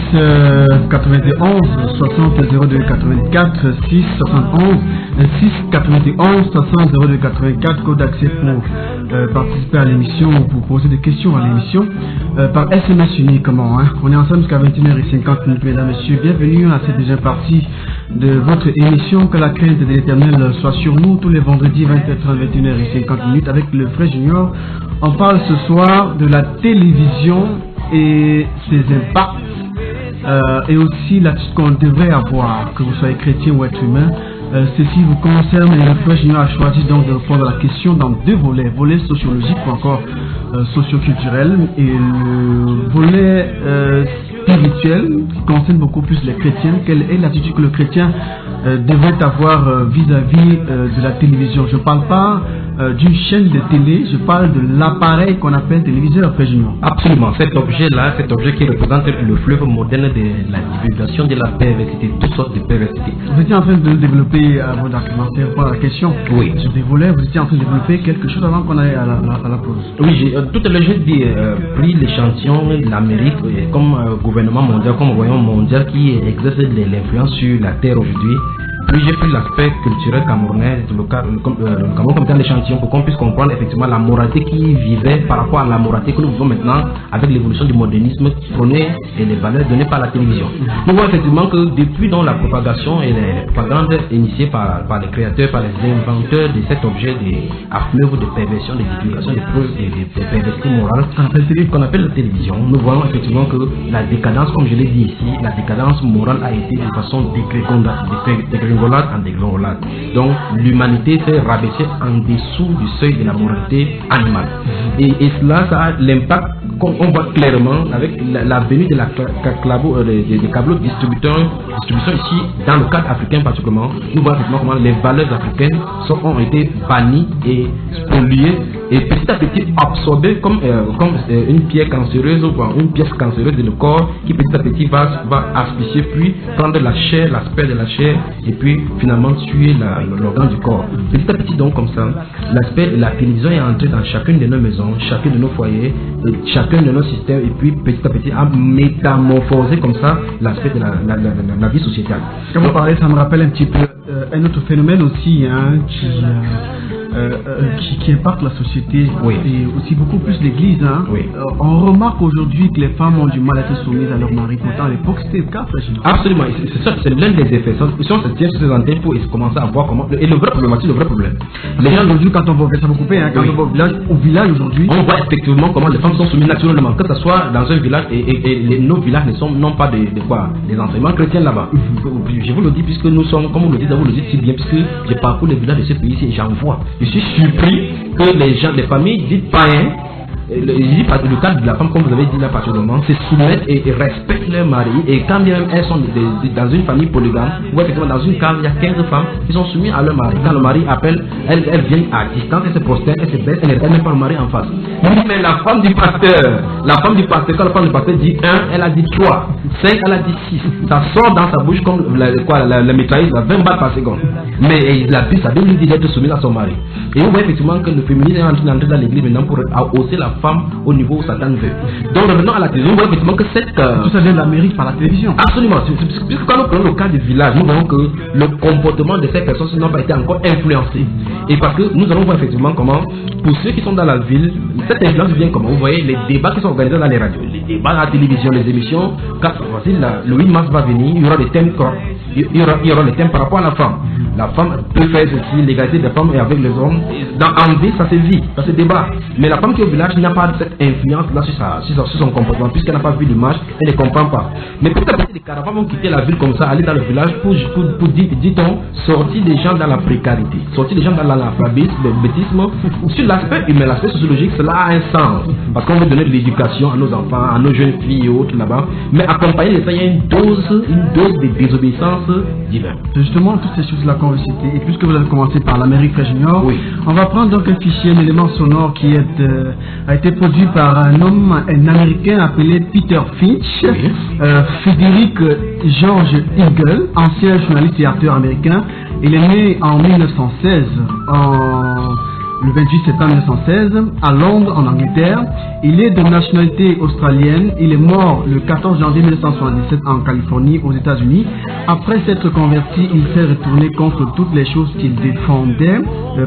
91 60 02 84 6 71 6 91 60 02 84 code d'accès pour participer à l'émission ou pour poser des questions à l'émission par SMS uniquement. On est ensemble jusqu'à 21h50, mesdames et messieurs. Bienvenue à cette deuxième partie de votre émission. Que la crainte de l'Éternel soit sur nous tous les vendredis 20h30 21h50 avec le frère Junior. On parle ce soir de la télévision et ses impacts et aussi l'attitude qu'on devrait avoir, que vous soyez chrétien ou être humain. Ceci vous concerne et le frère Junior a choisi donc de répondre à la question dans deux volets, volet sociologique ou encore socio-culturel, et le volet spirituel qui concerne beaucoup plus les chrétiens. Quelle est l'attitude que le chrétien devrait avoir vis-à-vis de la télévision? Je ne parle pas d'une chaîne de télé, je parle de l'appareil qu'on appelle téléviseur, frère Junior. Absolument, cet objet-là, cet objet qui représente le fleuve moderne de la divulgation de la perversité, toutes sortes de perversité. Vous étiez en train de développer vos documentaires pour la question. Oui. Sur des volets, vous étiez en train de développer quelque chose avant qu'on aille à la pause. Oui, tout à l'heure j'ai pris l'échantillon de l'Amérique comme gouvernement mondial, comme royaume mondial qui exerce l'influence sur la terre aujourd'hui. Puis j'ai pris l'aspect culturel camerounais, le Cameroun comme étant l'échantillon pour qu'on puisse comprendre effectivement la moralité qui vivait par rapport à la moralité que nous vivons maintenant avec l'évolution du modernisme prôné et les valeurs données par la télévision. Nous voyons effectivement que depuis dans la propagation et les propagandes initiées par les créateurs, par les inventeurs de cet objet à fleuve de perversion, de divulgation, de preuves de perversité morale qu'on appelle la télévision, nous voyons effectivement que la décadence, comme je l'ai dit ici, la décadence morale a été de façon dégringolade en dégringolade. Donc l'humanité s'est rabaissée en dessous du seuil de la moralité animale. Et cela, ça a l'impact qu'on voit clairement avec la venue de des câbleaux distribution ici, dans le cadre africain particulièrement. Nous voyons effectivement comment les valeurs africaines ont été bannies et spoliées et petit à petit absorber comme une pierre cancéreuse ou une pièce cancéreuse de le corps qui petit à petit va asphyxier puis prendre la chair, l'aspect de la chair et puis finalement tuer l'organe du corps. Petit à petit donc comme ça, l'aspect de la télévision est entré dans chacune de nos maisons, chacun de nos foyers, et chacun de nos systèmes et puis petit à petit a métamorphosé comme ça l'aspect de la vie sociétale. Quand vous parlez, ça me rappelle un petit peu un autre phénomène aussi qui impacte la société et aussi beaucoup plus l'église. On remarque aujourd'hui que les femmes ont du mal à être soumises à leur mari. Pourtant à l'époque c'était le cas. Absolument, c'est l'un des effets. Si on se tient sur ces antennes pour commencer à voir comment. Et le vrai problème, c'est le vrai problème. Les gens aujourd'hui, quand on va au village aujourd'hui, on voit effectivement comment les femmes sont soumises naturellement, que ce soit dans un village et nos villages n'ont pas des enseignements chrétiens là-bas. Je vous le dis puisque nous sommes, comme vous le dites, vous le dites si bien, puisque j'ai parcouru les villages de ce pays et j'en vois. Je suis surpris que les familles dites païennes, le cas de la femme, comme vous avez dit là, particulièrement, se soumettent et respectent leur mari. Et quand bien même elles sont dans une famille polygame, ou effectivement dans une case, il y a 15 femmes qui sont soumises à leur mari. Quand le mari appelle, elles viennent à distance, elles se prosternent, elles se baissent, elles ne regardent même pas le mari en face. Mais la femme du pasteur, quand la femme du pasteur dit 1, elle a dit 3, 5, elle a dit 6. Ça sort dans sa bouche comme la mitrailleuse à 20 balles par seconde. Mais la Bible dit d'être soumise à son mari. Et on voit effectivement que le féminisme est en train d'entrer dans l'église maintenant pour hausser la femme au niveau où Satan veut. Donc revenons à la télévision, on voit effectivement que tout ça vient d'Amérique par la télévision. Absolument. Puisque quand nous prenons le cas du village, nous voyons que le comportement de ces personnes n'a pas été encore influencé. Et parce que nous allons voir effectivement comment, pour ceux qui sont dans la ville, cette influence vient comment. Vous voyez les débats qui sont organisés dans les radios, les débats à la télévision, les émissions. Quand le 8 mars va venir, il y aura des thèmes il y aura les thèmes par rapport à la femme. La femme peut faire ceci, l'égalité des femmes et avec les hommes. En vie, ça se vit, ça se débat. Mais la femme qui est au village n'a pas cette influence-là sur son comportement, puisqu'elle n'a pas vu l'image, elle ne comprend pas. Mais petit à petit, les caravanes vont quitter la ville comme ça, aller dans le village pour dit-on, sortir des gens dans la précarité, sortir des gens dans l'analphabétisme, le bêtisme. Sur l'aspect humain, l'aspect sociologique, cela a un sens. Parce qu'on veut donner de l'éducation à nos enfants, à nos jeunes filles et autres là-bas. Mais accompagner les gens, il y a une dose de désobéissance divine. Justement, toutes ces choses-là qu'on veut citer, et puisque vous avez commencé par l'Amérique Frère Junior, on va prendre donc un fichier, un élément sonore qui a été produit par un américain appelé Peter Finch, Frédéric George Eagle, ancien journaliste et acteur américain. Il est né en 1916, le 28 septembre 1916, à Londres, en Angleterre. Il est de nationalité australienne. Il est mort le 14 janvier 1977 en Californie, aux États-Unis. Après s'être converti, il s'est retourné contre toutes les choses qu'il défendait.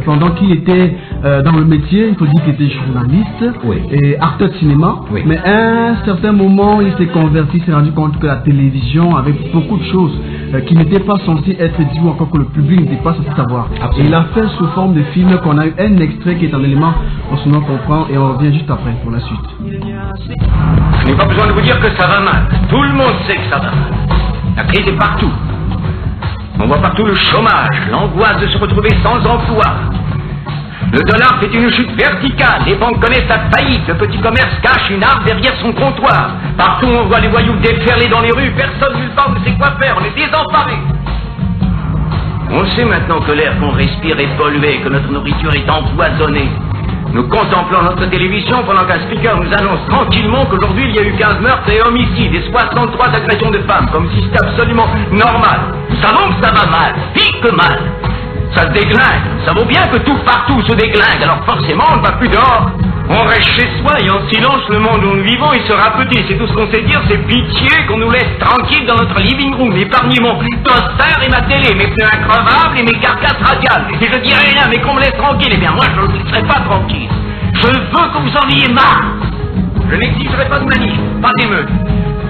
Pendant qu'il était dans le métier, il faut dire qu'il était journaliste et acteur de cinéma. Mais à un certain moment, il s'est converti, s'est rendu compte que la télévision avait beaucoup de choses qui n'étaient pas censées être dites ou encore que le public n'était pas censé savoir. Et il a fait sous forme de film qu'on a eu un extrait qui est un élément qu'on se comprend et on revient juste après pour la suite. Je n'ai pas besoin de vous dire que ça va mal. Tout le monde sait que ça va mal. La crise est partout. On voit partout le chômage, l'angoisse de se retrouver sans emploi. Le dollar fait une chute verticale, les banques connaissent la faillite, le petit commerce cache une arme derrière son comptoir. Partout on voit les voyous déferler dans les rues, personne nulle part ne sait quoi faire, on est désemparés. On sait maintenant que l'air qu'on respire est pollué, que notre nourriture est empoisonnée. Nous contemplons notre télévision pendant qu'un speaker nous annonce tranquillement qu'aujourd'hui il y a eu 15 meurtres et homicides et 63 agressions de femmes, comme si c'était absolument normal. Nous savons que ça va mal, pire que mal. Ça se déglingue, ça vaut bien que tout partout se déglingue, alors forcément on ne va plus dehors. On reste chez soi et en silence le monde où nous vivons il sera petit, c'est tout ce qu'on sait dire, c'est pitié qu'on nous laisse tranquille dans notre living room, épargner mon toaster et ma télé, mes pneus increvables et mes carcasses radiales. Et je dirais rien, mais qu'on me laisse tranquille, eh bien moi je ne serai pas tranquille. Je veux que vous en ayez marre. Je n'exigerai pas de manif, pas d'émeute.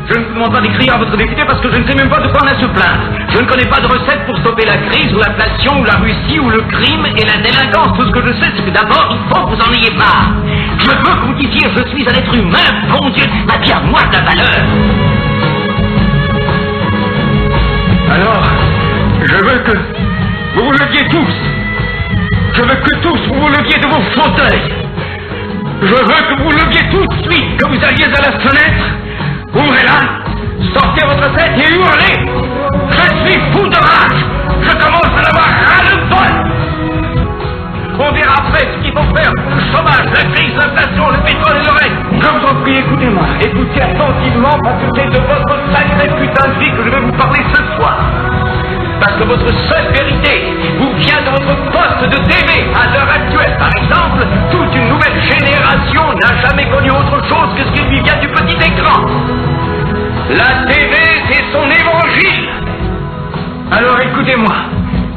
Je ne vous demande pas d'écrire à votre député parce que je ne sais même pas de quoi on a à se plaindre. Je ne connais pas de recette pour stopper la crise ou l'inflation ou la Russie ou le crime et la délinquance. Tout ce que je sais, c'est que d'abord, il faut que vous en ayez marre. Je veux que vous disiez, je suis un être humain, bon Dieu, ma vie à moi de la valeur. Alors, je veux que vous vous leviez tous. Je veux que tous vous vous leviez de vos fauteuils. Je veux que vous leviez tout de suite, que vous alliez à la fenêtre. Ouvrez-la, sortez votre tête et hurlez. Je suis fou de rage. Je commence à l'avoir ras-le-bol. On verra après ce qu'il faut faire pour le chômage, la crise, l'inflation, le pétrole et le reste. Je vous en prie, écoutez-moi. Écoutez attentivement parce que c'est de votre sacré putain de vie que je vais vous parler ce soir. Parce que votre seule vérité vous vient de votre poste de TV à l'heure actuelle. Par exemple, toute une nouvelle génération n'a jamais connu autre chose que ce qui lui vient du petit écran. La TV, c'est son évangile. Alors écoutez-moi,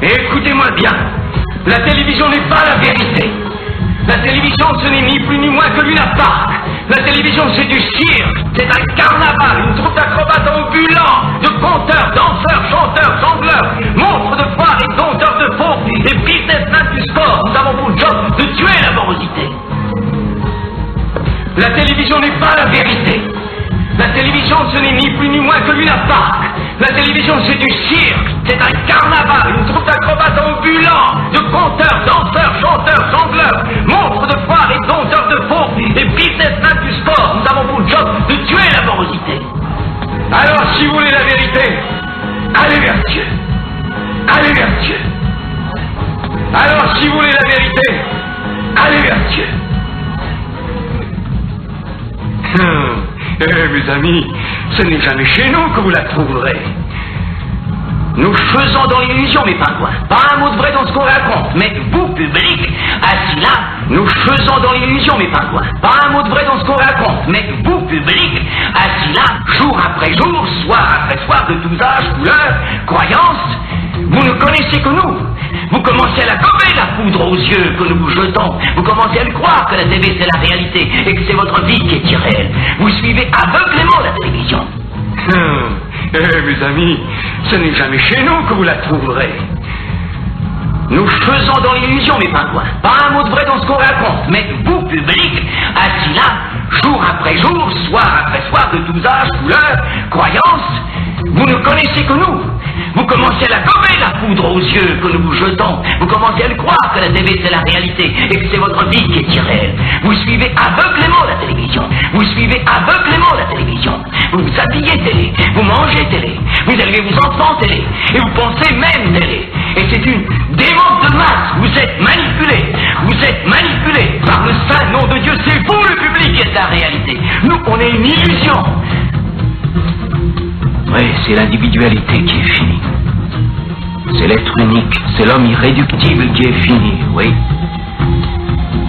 écoutez-moi bien. La télévision n'est pas la vérité. La télévision, ce n'est ni plus ni moins que Luna Park. La télévision, c'est du cirque, c'est un carnaval, une troupe d'acrobates ambulants, de conteurs, danseurs, chanteurs, jongleurs, monstres de foire et dompteurs de faux, et businessmen du sport. Nous avons pour job de tuer la morosité. La télévision n'est pas la vérité. La télévision, ce n'est ni plus ni moins que Luna Park. La télévision, c'est du cirque, c'est un carnaval, une troupe d'acrobates ambulants, de conteurs, danseurs, chanteurs, jongleurs, monstres de foire et dompteurs de faux, et businessmen du sport. Nous avons pour job de tuer la morosité. Alors, si vous voulez la vérité, allez vers Dieu. Allez vers Dieu. Alors, si vous voulez la vérité, allez vers Dieu. Mes amis, ce n'est jamais chez nous que vous la trouverez. Nous faisons dans l'illusion, mes pingouins. Pas un mot de vrai dans ce qu'on raconte. Mais vous, public, assis là, nous faisons dans l'illusion, mes pingouins. Pas un mot de vrai dans ce qu'on raconte. Mais vous, public, assis là, jour après jour, soir après soir, de tous âges, couleurs, croyances, vous ne connaissez que nous. Vous commencez à la gommer, la poudre aux yeux que nous vous jetons. Vous commencez à le croire que la TV c'est la réalité et que c'est votre vie qui est irréelle. Vous suivez aveuglément la télévision. Mes amis, ce n'est jamais chez nous que vous la trouverez. Nous faisons dans l'illusion, mes pingouins. Pas un mot de vrai dans ce qu'on raconte. Mais vous, public, assis là, jour après jour, soir après soir, de tous âges, couleurs, croyances, vous ne connaissez que nous. Vous commencez à la gommer, la poudre aux yeux que nous vous jetons. Vous commencez à le croire que la TV c'est la réalité et que c'est votre vie qui est irréelle. Vous suivez aveuglément la télévision. Vous suivez aveuglément la télévision. Vous vous habillez télé, vous mangez télé, vous élevez vos enfants télé, et vous pensez même télé. Et c'est une démence de masse. Vous êtes manipulés. Vous êtes manipulés par le saint nom de Dieu. C'est vous le public qui êtes la réalité. Nous, on est une illusion. Oui, c'est l'individualité qui est finie. C'est l'être unique, c'est l'homme irréductible qui est fini, oui.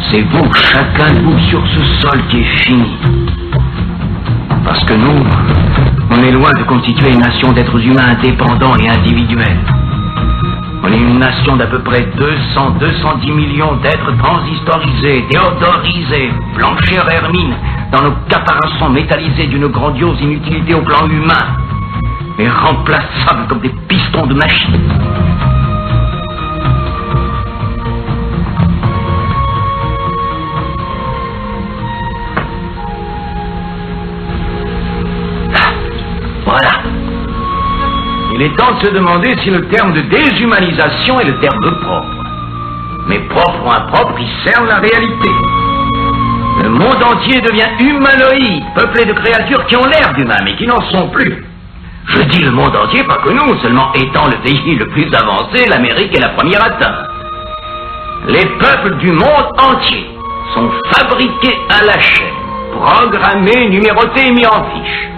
C'est vous, chacun de vous sur ce sol qui est fini. Parce que nous, on est loin de constituer une nation d'êtres humains indépendants et individuels. On est une nation d'à peu près 210 millions d'êtres transistorisés, déodorisés, blanchir hermine, dans nos caparaçons métallisés d'une grandiose inutilité au plan humain. Et remplaçables comme des pistons de machine. Voilà. Il est temps de se demander si le terme de déshumanisation est le terme propre. Mais propre ou impropre, il sert la réalité. Le monde entier devient humanoïde, peuplé de créatures qui ont l'air d'humains, mais qui n'en sont plus. Je dis le monde entier, pas que nous, seulement étant le pays le plus avancé, l'Amérique est la première atteinte. Les peuples du monde entier sont fabriqués à la chaîne, programmés, numérotés et mis en fiche.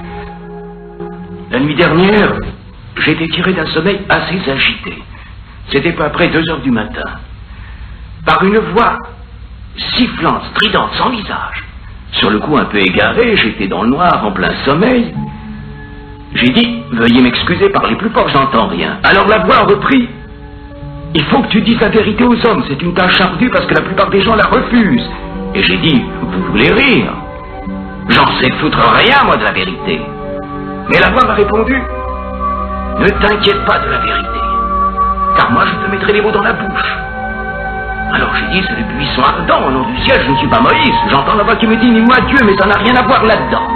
La nuit dernière, j'ai été tiré d'un sommeil assez agité. C'était pas après 2 heures du matin. Par une voix sifflante, stridente, sans visage. Sur le coup un peu égaré, j'étais dans le noir, en plein sommeil. J'ai dit, veuillez m'excuser, parlez plus fort, j'entends rien. Alors la voix a repris. Il faut que tu dises la vérité aux hommes, c'est une tâche ardue parce que la plupart des gens la refusent. Et j'ai dit, vous voulez rire? J'en sais foutre rien, moi, de la vérité. Mais la voix m'a répondu, ne t'inquiète pas de la vérité, car moi je te mettrai les mots dans la bouche. Alors j'ai dit, c'est le buisson ardent, au nom du ciel, je ne suis pas Moïse. J'entends la voix qui me dit, ni moi Dieu, mais ça n'a rien à voir là-dedans.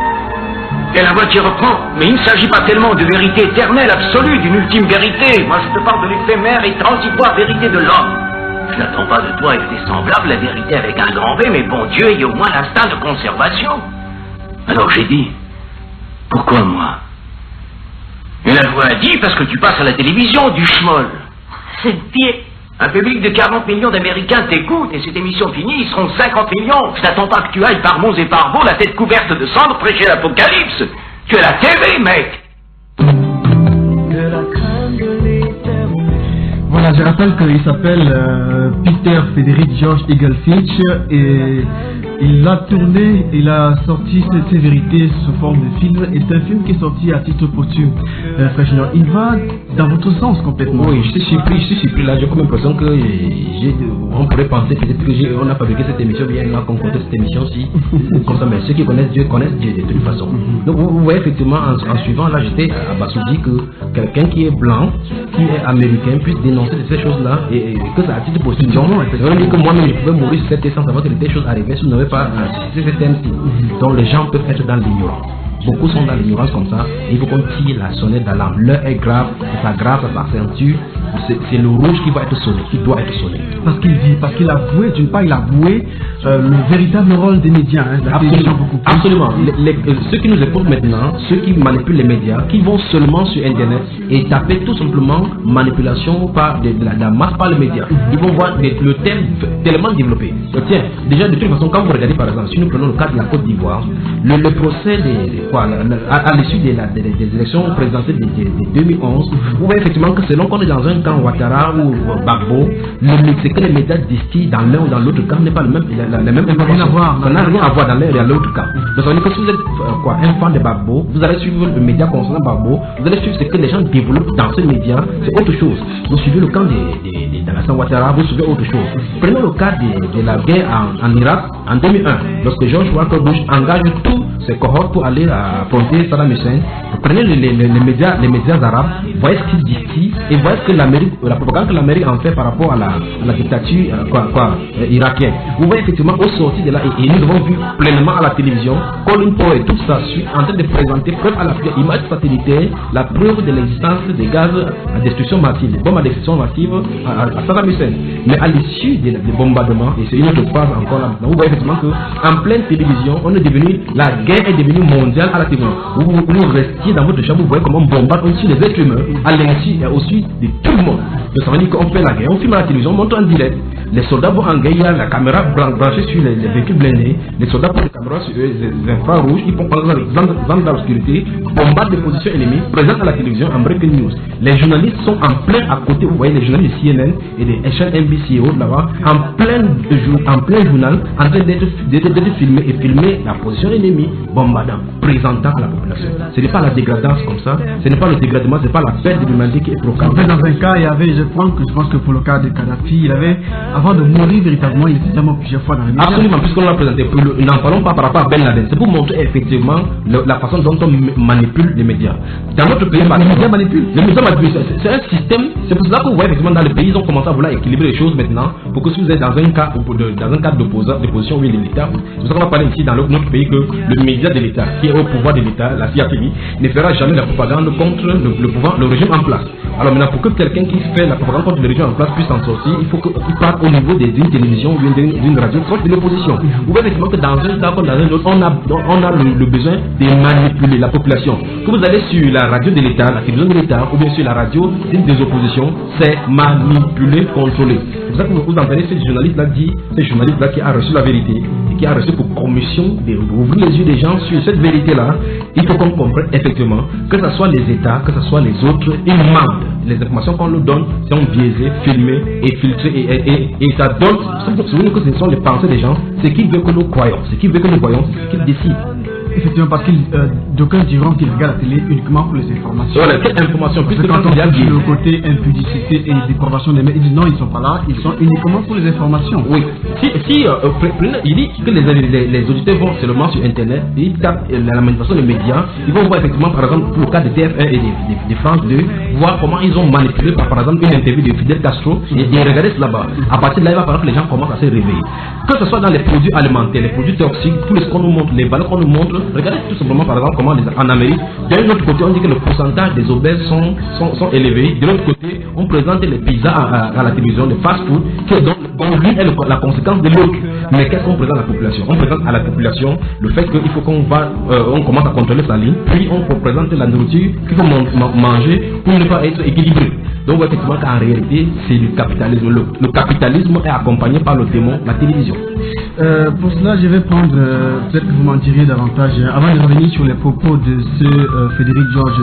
Et la voix qui reprend, mais il ne s'agit pas tellement de vérité éternelle, absolue, d'une ultime vérité. Moi je te parle de l'éphémère et transitoire vérité de l'homme. Je n'attends pas de toi et de tes semblables la vérité avec un grand V, mais bon Dieu, il y a au moins l'instinct de conservation. Alors j'ai dit, pourquoi moi? Et la voix a dit, parce que tu passes à la télévision, du schmoll. C'est bien. Un public de 40 millions d'Américains t'écoute et cette émission finie, ils seront 50 millions. Je t'attends pas que tu ailles par monts et par beaux, la tête couverte de cendres, prêcher l'Apocalypse. Tu es la TV, mec. Voilà, je rappelle qu'il s'appelle Peter Frederick George Eaglefinch et il a tourné, il a sorti ces vérités sous forme de film et c'est un film qui est sorti à titre posthume. Frère Junior, il va dans votre sens complètement. Oui, je suis surpris là, j'ai comme l'impression que on pourrait penser peut-être qu'on a fabriqué cette émission bien là qu'on comptait cette émission-ci. Comme ça, mais ceux qui connaissent Dieu de toute façon. Donc vous voyez effectivement en suivant là, j'étais abasourdi que quelqu'un qui est blanc, qui est américain puisse dénoncer ces choses-là et que ça a titre posthume. On dit que moi-même je pouvais mourir sur cette sans savoir que des choses arrivaient si je n'avais pas ce thème-ci. Donc les gens peuvent être dans l'ignorance. Beaucoup sont dans l'ignorance comme ça. Et il faut qu'on tire la sonnette d'alarme. L'heure est grave, ça s'aggrave, ça s'accentue. C'est le rouge qui va être sonné, qui doit être sonné. Parce qu'il a avoué, d'une part, il a avoué le véritable rôle des médias. Absolument. Ceux qui nous écoutent maintenant, ceux qui manipulent les médias, qui vont seulement sur Internet et taper tout simplement manipulation par de la masse par les médias. Ils vont voir le thème tellement développé. Tiens, déjà de toute façon, quand vous regardez par exemple, si nous prenons le cas de la Côte d'Ivoire, le procès à l'issue des élections présidentielles de 2011, vous voyez effectivement que selon qu'on est dans un camp Ouattara ou Gbagbo, c'est que les médias distillent dans l'un ou dans l'autre camp n'est pas la même information. Ça n'a rien à voir dans l'un et dans l'autre camp. Donc ça veut dire que si vous êtes un fan de Gbagbo, vous allez suivre le média concernant Gbagbo, vous allez suivre ce que les gens développent dans ce média, c'est autre chose. Vous suivez le camp de l'Alassane Ouattara, vous suivez autre chose. Prenons le cas de la guerre en Irak en 2001, lorsque George Walker Bush engage tous ses cohortes pour aller affronter Saddam Hussein. Prenez les médias arabes, voyez ce qu'ils distillent et voyez ce que la propagande que l'Amérique en fait par rapport à la dictature irakienne. Vous voyez effectivement au sorti de là et nous avons vu pleinement à la télévision Colin Powell et tout ça en train de présenter preuve à la image satellitaire, la preuve de l'existence des gaz à destruction massive, des bombes à destruction massive à Saddam Hussein. Mais à l'issue des bombardements, et c'est une autre phase encore là, vous voyez effectivement qu'en pleine télévision, la guerre est devenue mondiale à la télévision. Vous restiez dans votre chambre, vous voyez comment on bombarde au-dessus des êtres humains, à l'insu et au-dessus de tout le monde. Donc ça veut dire qu'on fait la guerre, on filme à la télévision, on montre en direct. Les soldats vont en guerre, il y a la caméra branchée sur les véhicules blindés. Les soldats prennent les caméras sur les infrarouges, ils font prendre les zones d'obscurité, bombardent des positions ennemies, présentent à la télévision en breaking news. Les journalistes sont en plein à côté, vous voyez les journalistes de CNN et des chaînes NBC et autres là-bas, en plein journal, en train d'être filmés et filmer la position ennemie, bombardant, présentant à la population. Ce n'est pas la dégradance comme ça, ce n'est pas le dégradement, ce n'est pas la perte de l'humanité qui est proclamée. Dans un cas, il y avait, je pense que pour le cas de Kadhafi, il avait, avant de mourir véritablement, il était tellement plusieurs fois dans les médias. Absolument, puisqu'on l'a présenté, n'en parlons pas par rapport à Ben Laden, c'est pour montrer effectivement la façon dont on manipule les médias. Dans notre pays, les médias manipulent. C'est un système, c'est pour cela que vous voyez effectivement dans les pays, ils ont commencé à vouloir équilibrer les choses maintenant, pour que si vous êtes dans un cas d'opposition oui, de l'État, c'est pour ça qu'on va parler ici dans notre pays que le média de l'État, qui est au pouvoir de l'État, la CRTV, ne fera jamais la propagande contre le régime en place. Alors maintenant, pour que quelqu'un qui fait la propagande contre le régime en place puisse en sortir, il faut qu'il parte au niveau d'une télévision ou d'une radio proche de l'opposition. Vous voyez effectivement que dans un cas comme dans un autre, on a le besoin de manipuler la population. Que vous allez sur la radio de l'État, la télévision de l'État, ou bien sur la radio des oppositions, c'est manipuler, contrôler. C'est pour ça que vous entendez ce journaliste-là qui a reçu la vérité et qui a reçu pour commission d'ouvrir les yeux des gens sur cette vérité-là. Il faut qu'on comprenne effectivement que ce soit les États, que ce soit les autres, ils mentent. Les informations qu'on nous donne sont biaisées, filmées et filtrées et ça donne, souvenez que ce sont les pensées des gens, ce qu'ils veulent que nous croyons, ce qu'ils veulent que nous voyons, c'est ce qu'ils décident. Effectivement, parce que d'aucuns diront qu'ils regardent la télé uniquement pour les informations. Voilà, quelle information? Puisque quand on dit le côté impudicité et dépravation des médias, ils disent non, ils ne sont pas là, ils sont uniquement pour les informations. Oui. Il dit que les auditeurs vont seulement sur Internet, ils tapent la manipulation des médias, ils vont voir effectivement, par exemple, pour le cas de TF1 et de France 2, voir comment ils ont manipulé par exemple une interview de Fidel Castro et regarder cela là-bas. À partir de là, il va falloir que les gens commencent à se réveiller. Que ce soit dans les produits alimentaires, les produits toxiques, tous ce qu'on nous montre, les valeurs qu'on nous montre. Regardez tout simplement par exemple comment en Amérique, d'un autre côté on dit que le pourcentage des obèses sont élevés, de l'autre côté on présente les pizzas à la télévision, les fast-food, dont lui est la conséquence de l'autre. Mais qu'est-ce qu'on présente à la population? On présente à la population le fait qu'il faut qu'on commence à contrôler sa ligne, puis on présente la nourriture qu'il faut manger pour ne pas être équilibré. Donc effectivement qu'en réalité c'est le capitalisme. Le capitalisme est accompagné par le démon, la télévision. Pour cela, je vais prendre, peut-être que vous m'en direz davantage, avant de revenir sur les propos de ce Frédéric George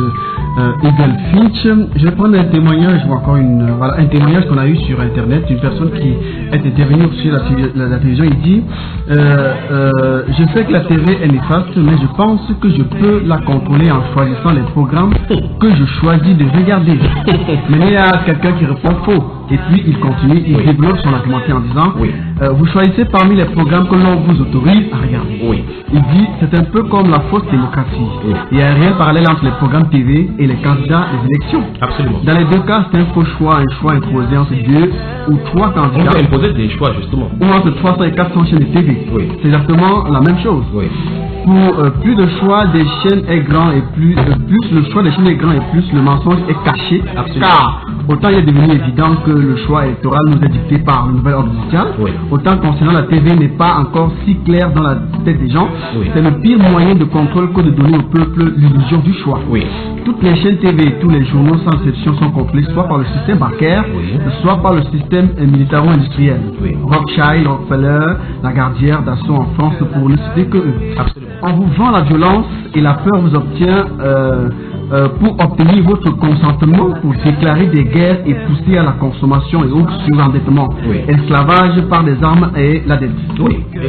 Eagle Finch. Je vais prendre un témoignage, ou encore un témoignage qu'on a eu sur internet, une personne qui est intervenue sur la télévision. Il dit je sais que la TV est néfaste, mais je pense que je peux la contrôler en choisissant les programmes que je choisis de regarder. Mais il y a quelqu'un qui répond faux. Et puis il continue, il développe son argumentaire en disant vous choisissez parmi les programmes que l'on vous autorise à regarder. Il dit c'est un peu comme la fausse démocratie. Il n'y a rien de parallèle entre les programmes TV et les candidats des élections. Absolument. Dans les deux cas, c'est un faux choix, un choix imposé entre 2 ou 3 candidats. On peut imposer des choix justement. Ou entre 300 et 400 chaînes de TV. C'est exactement la même chose. Pour plus de choix des chaînes est grand et plus le choix des chaînes est grand et plus le mensonge est caché. Absolument. Car autant il est devenu évident que le choix électoral nous est dicté par le nouvel ordre social, autant concernant la TV n'est pas encore si clair dans la tête des gens. C'est le pire moyen de contrôle que de donner au peuple l'illusion du choix. Toutes les chaînes TV et tous les journaux sans exception sont contrôlés soit par le système bancaire, soit par le système militaro-industriel. Rothschild, Rockefeller, Lagardière, Dassault en France pour ne citer que eux. On vous vend la violence et la peur vous obtient pour obtenir votre consentement pour déclarer des guerres et pousser à la consommation et au surendettement. Esclavage par des armes et la dette.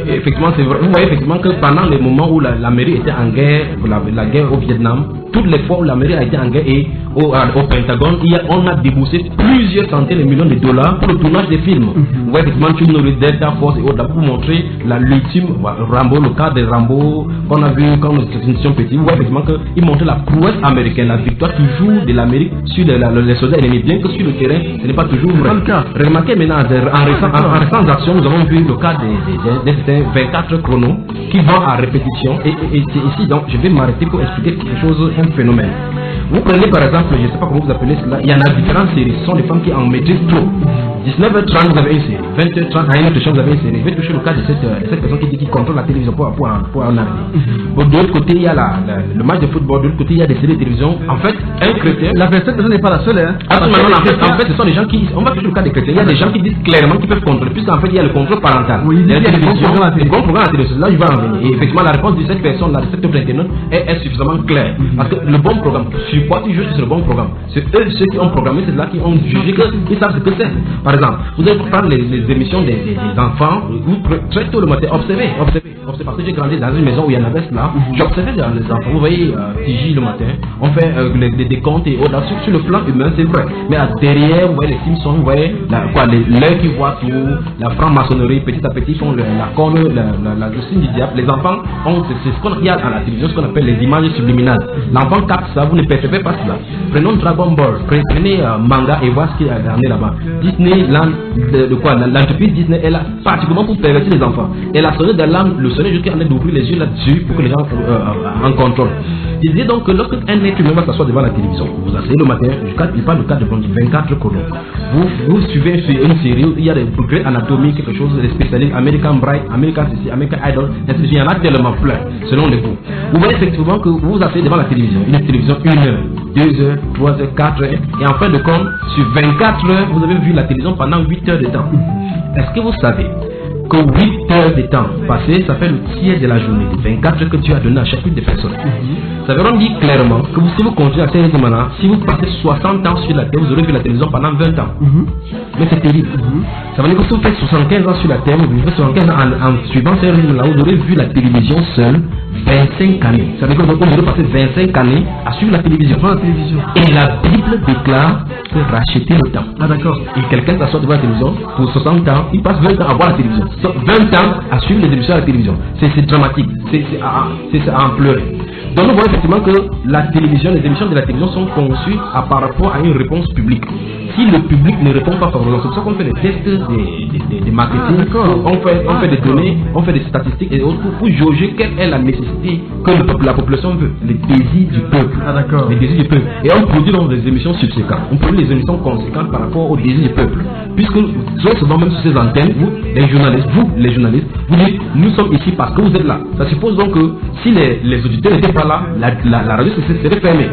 Et effectivement, c'est vrai. Vous voyez effectivement que pendant les moments où l'Amérique était en guerre, la guerre au Vietnam, toutes les fois où l'Amérique a été en guerre et au Pentagone, on a déboursé plusieurs centaines de millions de dollars pour le tournage des films. Vous voyez effectivement que Delta Force et autres pour montrer l'ultime Rambo, le cas des Rambo qu'on a vu quand nous étions petits. Vous voyez effectivement qu'ils montraient la prouesse américaine, la victoire toujours de l'Amérique sur les soldats ennemis, bien que sur le terrain ce n'est pas toujours vrai. Remarquez maintenant en récentes actions, nous avons vu le cas des 24 chronos qui vont à répétition et c'est ici donc je vais m'arrêter pour expliquer quelque chose, un phénomène. Vous prenez par exemple, je ne sais pas comment vous appelez cela, il y en a différentes séries, ce sont des femmes qui en maîtrisent trop. 19h30 vous avez une série, 20h30 à une autre chose vous avez une série. Je vais toucher le cas de cette personne qui contrôle la télévision pour en arriver. Bon, de l'autre côté il y a le match de football, de l'autre côté il y a des séries de télévision. En fait, un chrétien. Cette personne n'est pas la seule. En fait, ce sont des gens qui. On va toucher le cas des chrétiens. Il y a des gens qui disent clairement qu'ils peuvent contrôler, puisqu'en fait il y a le contrôle parental. Il y a le bon programme à la télévision. Là je vais en venir. Et effectivement la réponse de cette personne, de cette internaute est suffisamment claire. Parce que le bon programme, je suis pas toujours sur le bon programme. C'est eux ceux qui ont programmé, c'est là qui ont jugé qu'ils savent ce que c'est. Par exemple, vous allez prendre les émissions des enfants, vous très tôt le matin, observez, parce que j'ai grandi dans une maison où il y en avait cela, j'observais les enfants, vous voyez, TJ le matin, on fait des décomptes et autres, sur le plan humain c'est vrai, mais derrière, vous voyez les Simpsons, vous voyez, l'œil qui voit tout, la franc-maçonnerie, petit à petit font la corne, le signe du diable, les enfants ont, c'est ce qu'on a à la télévision, ce qu'on appelle les images subliminales, l'enfant capte ça, vous ne percevez pas cela, prenons Dragon Ball, prenez manga et voir ce qu'il y a là-bas, Disneyland, l'entreprise Disney est là particulièrement pour pervertir les enfants. Et la sonnette d'alarme, le sonnet jusqu'à en train d'ouvrir les yeux là-dessus pour que les gens en contrôlent. Il disait donc que lorsque un être humain va s'asseoir devant la télévision, vous asseyez le matin, il parle du cas de 24 chronos. Vous suivez une série où il y a des progrès anatomiques, quelque chose, des spécialistes, American Bright, American CC, American Idol, il y en a tellement plein, selon les goûts. Vous voyez effectivement que vous vous asseyez devant la télévision, une télévision 1 heure, 2 heures, 3 heures, 4 heures, et en fin de compte, sur 24 heures, vous avez vu la télévision pendant 8 heures de temps. Est-ce que vous savez que 8 heures de temps passé, ça fait le tiers de la journée, de 24 heures que Dieu a donné à chacune des personnes. Ça veut dire clairement que si vous continuez à faire ce moment, si vous passez 60 ans sur la terre, vous aurez vu la télévision pendant 20 ans. Mais c'est terrible. Ça veut dire que si vous faites 75 ans sur la terre, vous vivez 75 ans en suivant ces rythmes-là, vous aurez vu la télévision seule 25 années. Ça veut dire que vous aurez passé 25 années à suivre la télévision. Et la Bible déclare que racheter le temps. Ah d'accord. Et quelqu'un s'assoit devant la télévision pour 60 ans, il passe 20 ans à voir la télévision. 20 ans à suivre les émissions à la télévision. C'est dramatique. C'est à en pleurer. Donc nous voyons effectivement que la télévision, les émissions de la télévision sont conçues par rapport à une réponse publique. Si le public ne répond pas favorablement, c'est pour ça qu'on fait des tests des marketing, on fait des données, on fait des statistiques et autres pour jauger quelle est la nécessité que la population veut, les désirs du peuple. Ah d'accord. Les désirs du peuple. Et on produit donc des émissions subséquentes. On produit des émissions conséquentes par rapport aux désirs du peuple. Puisque très souvent même sur ces antennes, vous les journalistes, vous dites nous sommes ici parce que vous êtes là. Ça suppose donc que si les auditeurs n'étaient pas là, la radio serait fermée.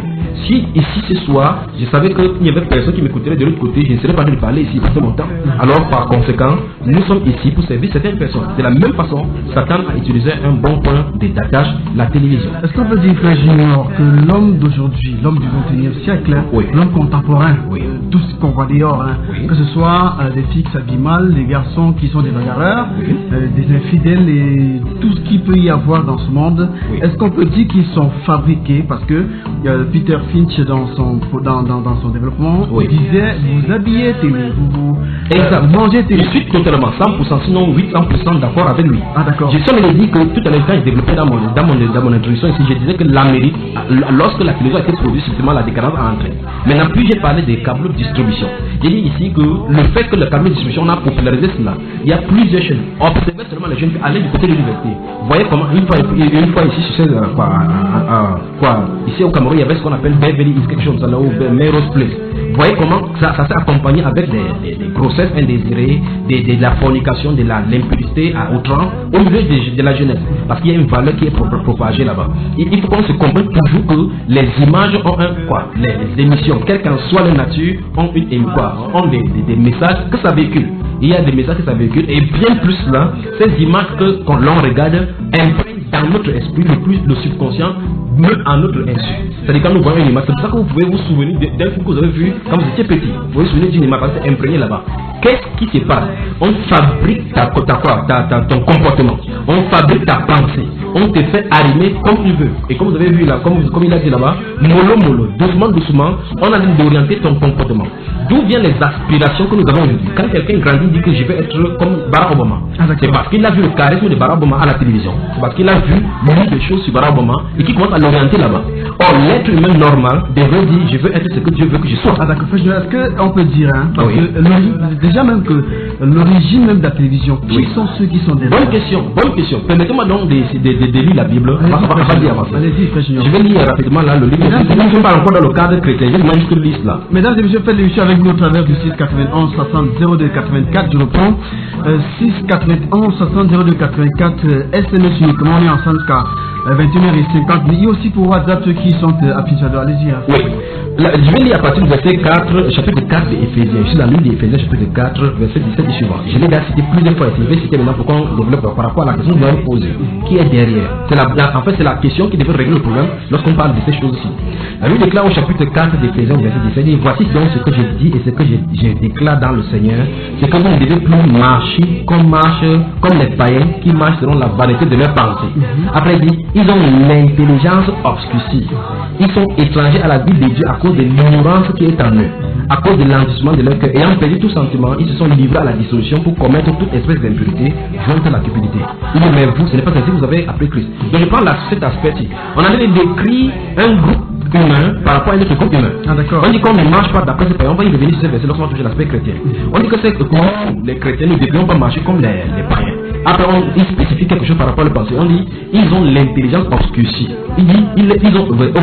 Si ici ce soir, je savais qu'il n'y avait personne qui m'écouterait, de l'autre côté, je ne serais pas de parler ici pour mon temps. Alors par conséquent, nous sommes ici pour servir certaines personnes. De la même façon, Satan a utilisé un bon point d'attache, la télévision. Est-ce qu'on peut dire, frère Junior, que l'homme d'aujourd'hui, l'homme du 21e siècle, l'homme contemporain, tout ce qu'on voit dehors, que ce soit des filles qui s'habillent mal, des garçons qui sont des bagarreurs, des infidèles et tout ce qu'il peut y avoir dans ce monde, est-ce qu'on peut dire qu'ils sont fabriqués? Parce que Peter Finch, dans son développement, disait vous habillez télé, vous mangez télé. Je suis totalement 100%, sinon 800% d'accord avec lui. Ah d'accord. Je suis dit que tout à l'heure quand je développais dans mon introduction ici, je disais que l'Amérique, lorsque la télévision a été produite, justement la décadence a entré. Maintenant, puis j'ai parlé des câbles de distribution. J'ai dit ici que le fait que le câble de distribution a popularisé cela, il y a plusieurs chaînes. Observez seulement les jeunes qui allaient du côté de l'université. Vous voyez comment une fois ici, ici au Cameroun, il y avait ce qu'on appelle Beverly Hills, quelque chose comme ça, là, ou Melrose Place. Vous voyez comment ça s'est accompagné avec des grossesses indésirées, de la fornication, de l'impudicité à outrance au milieu de la jeunesse. Parce qu'il y a une valeur qui est propagée là-bas. Il faut qu'on se comprenne toujours que les images ont les émissions, quelle qu'en soit la nature, ont des messages que ça véhicule. Il y a des messages que ça véhicule et bien plus là, ces images que l'on regarde imprègnent dans notre esprit le subconscient, même à notre insu. C'est-à-dire quand nous voyons une image, c'est pour ça que vous pouvez vous souvenir d'un film que vous avez vu quand vous étiez petit. Vous vous souvenez d'une image parce que c'est imprégné là-bas. Qu'est-ce qui se passe? On fabrique ton comportement, on fabrique ta pensée, on te fait arrimer comme tu veux. Et comme vous avez vu là, comme il a dit là-bas, mollo, doucement, on a envie d'orienter ton comportement. D'où viennent les aspirations que nous avons aujourd'hui? Quand quelqu'un grandit dit que je vais être comme Barack Obama, c'est parce qu'il a vu le charisme de Barack Obama à la télévision. C'est parce qu'il a vu des choses sur Barack Obama et qui commence à l'orienter là-bas. Or, l'être humain normal devrait dire je veux être ce que Dieu veut que je sois. Ah d'accord, est-ce qu'on peut dire, parce que déjà même que l'origine même de la télévision, qui sont ceux qui sont derrière? Bonne question. Permettez-moi donc de lire la Bible. Je vais lire rapidement là le livre. Je ne suis pas encore dans le cadre chrétien, j'ai le manuscrit liste là. Mesdames et messieurs, faites l'émission avec nous au travers du 691 60 02 84. Je reprends 691 60 02 84. SMS uniquement, on est ensemble jusqu'à 21h50. Mais il y a aussi pour WhatsApp ceux qui sont affichés. Allez-y. Oui. Je vais lire à partir du verset 4, chapitre 4 de Éphésiens. Je suis dans le livre d'Éphésiens, chapitre 4, verset 17 et suivant. Je l'ai déjà cité plusieurs fois ici. Je vais citer maintenant pour qu'on développe par rapport à la question que nous allons poser. Qui est derrière? En fait, c'est la question qui devrait régler le problème lorsqu'on parle de ces choses-ci. La Bible déclare au chapitre 4 d'Éphésiens, verset 17, dit, voici donc ce que je dis et ce que je déclare dans le Seigneur, c'est que vous ne devez plus marcher comme les païens qui marchent selon la vanité de leurs pensées. Après, il dit, ils ont l'intelligence obscurcie. Ils sont étrangers à la vie de Dieu à cause de l'ignorance qui est en eux, à cause de l'endurcissement de leur cœur. Ayant perdu tout sentiment, ils se sont livrés à la dissolution pour commettre toute espèce d'impurité, jointe à la cupidité. Il dit, mais vous, ce n'est pas ainsi que vous avez appris Christ. Donc je prends cet aspect-ci. On avait décrit un groupe humain par rapport à un autre groupe humain. On dit qu'on ne marche pas d'après ces païens. On va y revenir sur ces versets lorsqu'on touche l'aspect chrétien. On dit que c'est que les chrétiens ne devrions pas marcher comme les païens. Après, il spécifie quelque chose par rapport à la pensée. On dit, ils ont l'intelligence obscurcie. Il dit, ils ont, au verset 18,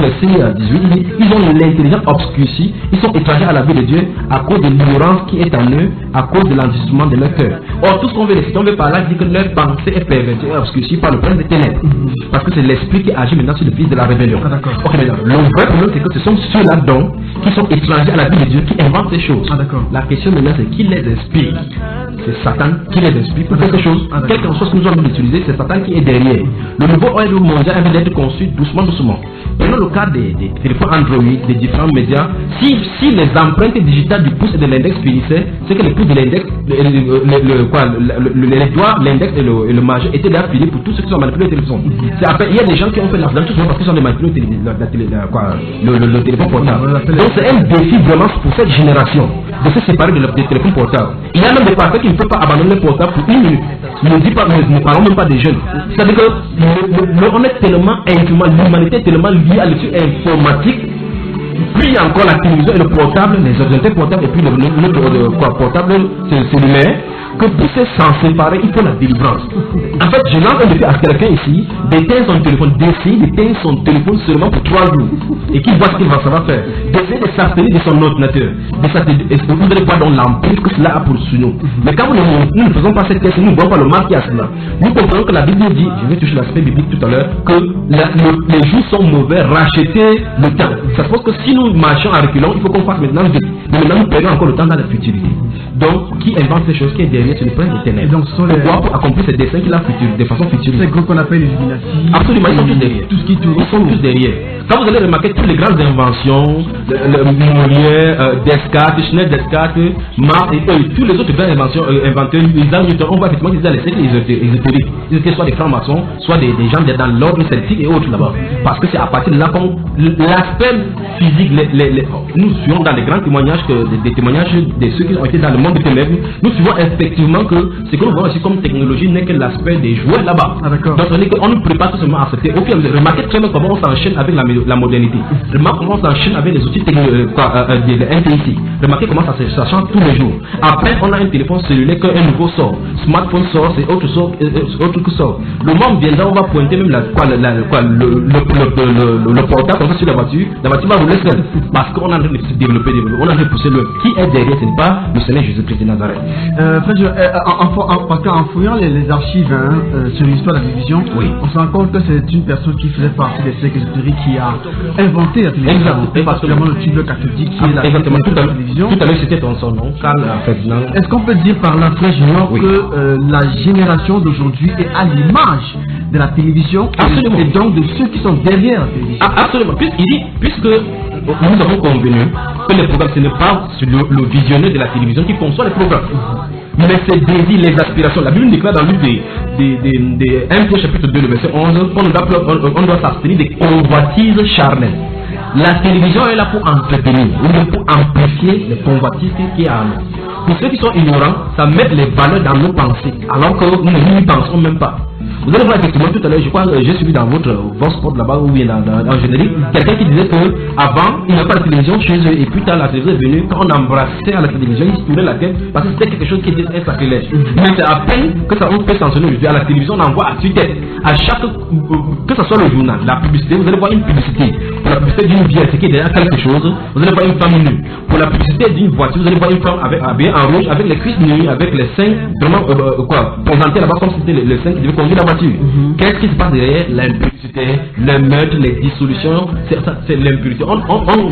il dit, ils ont l'intelligence obscurcie. Ils sont étrangers à la vie de Dieu à cause de l'ignorance qui est en eux, à cause de l'endurcissement de leur cœur. Or, tout ce qu'on veut laisser tomber par là, dit que leur pensée est pervertie et obscurcie par le prince des ténèbres. Parce que c'est l'esprit qui agit maintenant sur le fils de la rébellion. Ok, maintenant, le vrai problème, c'est que ce sont ceux-là donc qui sont étrangers à la vie de Dieu qui inventent ces choses. La question maintenant, c'est qui les inspire? C'est Satan qui les inspire pour quelque chose. Quel qu'en soit ce que nous allons utiliser, c'est Satan qui est derrière. Le nouveau ordre mondial a d'être conçu doucement. Prenons le cas des téléphones Android, des différents médias. Si les empreintes digitales du pouce et de l'index finissaient, c'est que le pouce de l'index, les doigts, l'index et le majeur étaient déjà finis pour tous ceux qui sont manipulés au téléphone. Il y a des gens qui ont fait l'accident tout simplement parce qu'ils ont manipulé le téléphone portable. Donc c'est un défi vraiment pour cette génération de se séparer des téléphones portables. Il y a même des parents qui ne peuvent pas abandonner le portable pour une minute. Ne parlons même pas des jeunes. C'est-à-dire que on est tellement intimement, l'humanité est tellement liée à l'outil informatique, puis encore la télévision et le portable, les ordinateurs portables et puis notre portable cellulaire. que pour s'en séparer, il faut la délivrance. En fait, je lance un défi à quelqu'un ici d'éteindre son téléphone, d'essayer d'éteindre son téléphone seulement pour 3 jours et qu'il voit ce qu'il va savoir faire. D'essayer de s'abstenir de son ordinateur. Vous allez voir dans l'emprise que cela a pour nous. Mais quand nous ne faisons pas cette test, nous ne voyons pas le mal qu'il y a cela. Nous comprenons que la Bible dit, je vais toucher l'aspect biblique tout à l'heure, que les jours sont mauvais, racheter le temps. Ça se passe que si nous marchons en reculant, il faut qu'on fasse maintenant vite. Mais maintenant, nous perdons encore le temps dans la futurité. Donc, qui invente ces choses, qui est derrière, c'est le prince des ténèbres. Donc, pourquoi pour accomplir ces desseins qu'il a de façon future. C'est ce qu'on appelle les Illuminati. Absolument, ils sont tous derrière. Tout ce qui tourne. Ils sont tous derrière. Quand vous allez remarquer toutes les grandes inventions, Molière, Descartes, Schneider Descartes, Marx et tous les autres grandes inventions, inventeurs, on voit effectivement qu'ils ont les cercles ésotériques. Ils étaient soit des francs-maçons, soit des gens dans l'ordre celtique et autres là-bas. Parce que c'est à partir de là qu'on l'aspect physique, nous suivons dans les grands témoignages, des témoignages de ceux qui ont été dans le monde des ténèbres, nous suivons effectivement que ce que nous voyons aussi comme technologie n'est que l'aspect des jouets là-bas. Donc on nous prépare tout simplement à accepter. Au final, remarquez très bien comment on s'enchaîne avec la modernité. Remarquez comment on s'enchaîne avec les outils technologiques, les NTIC. Remarquez comment ça change tous les jours. Après, on a un téléphone cellulaire qu'un nouveau sort. Smartphone sort, c'est autre que sort. Le monde viendra, on va pointer même le portable comme ça sur la voiture va rouler seule. Parce qu'on est en train de se développer, on est en train de pousser le. Qui est derrière, ce n'est pas le Seigneur Jésus-Christ de Nazareth. Parce qu'en fouillant les archives sur l'histoire de la télévision, on se rend compte que c'est une personne qui faisait partie des cercles ésotériques qui a inventé la télévision. Et particulièrement le tube cathodique qui est la télévision. Tout à l'heure, c'était son nom, Carl Ferdinand. Est-ce qu'on peut dire par là, frère Junior, que la génération d'aujourd'hui est à l'image de la télévision et donc de ceux qui sont derrière la télévision? Absolument. Puisque nous avons convenu que les programmes, ce n'est pas le visionnaire de la télévision qui conçoit les programmes. Mais c'est désirs, les aspirations. La Bible déclare dans le livre des 1 Pierre chapitre 2, le verset 11, qu'on doit s'abstenir des convoitises charnelles. La télévision est là pour entretenir, ou bien pour amplifier les convoitises qui y a en nous. Pour ceux qui sont ignorants, ça met les valeurs dans nos pensées, alors que nous n'y pensons même pas. Vous allez voir effectivement tout à l'heure, je crois que j'ai suivi dans votre spot là-bas ou bien dans le générique, quelqu'un qui disait qu'avant, il n'y avait pas de télévision chez eux et puis tard la télévision est venue, quand on embrassait à la télévision, ils se tournaient la tête parce que c'était quelque chose qui était un sacrilège. Mais c'est à peine que ça on fait sanctionner aujourd'hui. À la télévision, on envoie à tue-tête. À chaque, que ce soit le journal, la publicité, vous allez voir une publicité. Pour la publicité d'une bière, c'est qui est derrière quelque chose, vous allez voir une femme nue. Pour la publicité d'une voiture, vous allez voir une femme habillée en rouge, avec les cuisses nues, avec les seins vraiment présentés là-bas comme si c'était les seins qui devaient conduire la voiture. Qu'est-ce qui se passe derrière? L'impurité, le meurtre, les dissolutions, c'est l'impurité. On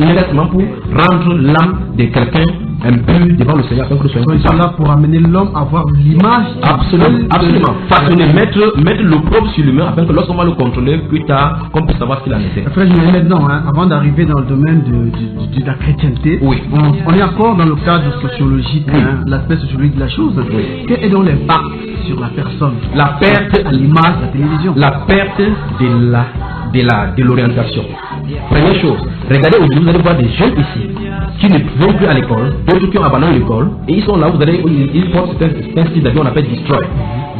est là seulement pour rendre l'âme de quelqu'un impur devant le Seigneur. Ils sont là pour amener l'homme à avoir l'image. Absolument. Façonner, mettre l'opprobre sur l'humain afin que lorsqu'on va le contrôler plus tard, qu'on puisse savoir ce qu'il en était. Après, je vais maintenant, avant d'arriver dans le domaine de la chrétienté, on est encore dans le cadre sociologique, l'aspect sociologique de la chose. Quel est donc l'impact sur la personne? La perte à l'image de la télévision. La perte de l'orientation. Première chose, regardez aujourd'hui, vous allez voir des jeunes ici qui ne vont plus à l'école, d'autres qui ont abandonné l'école, et ils sont là, ils portent un style d'habit qu'on appelle destroy.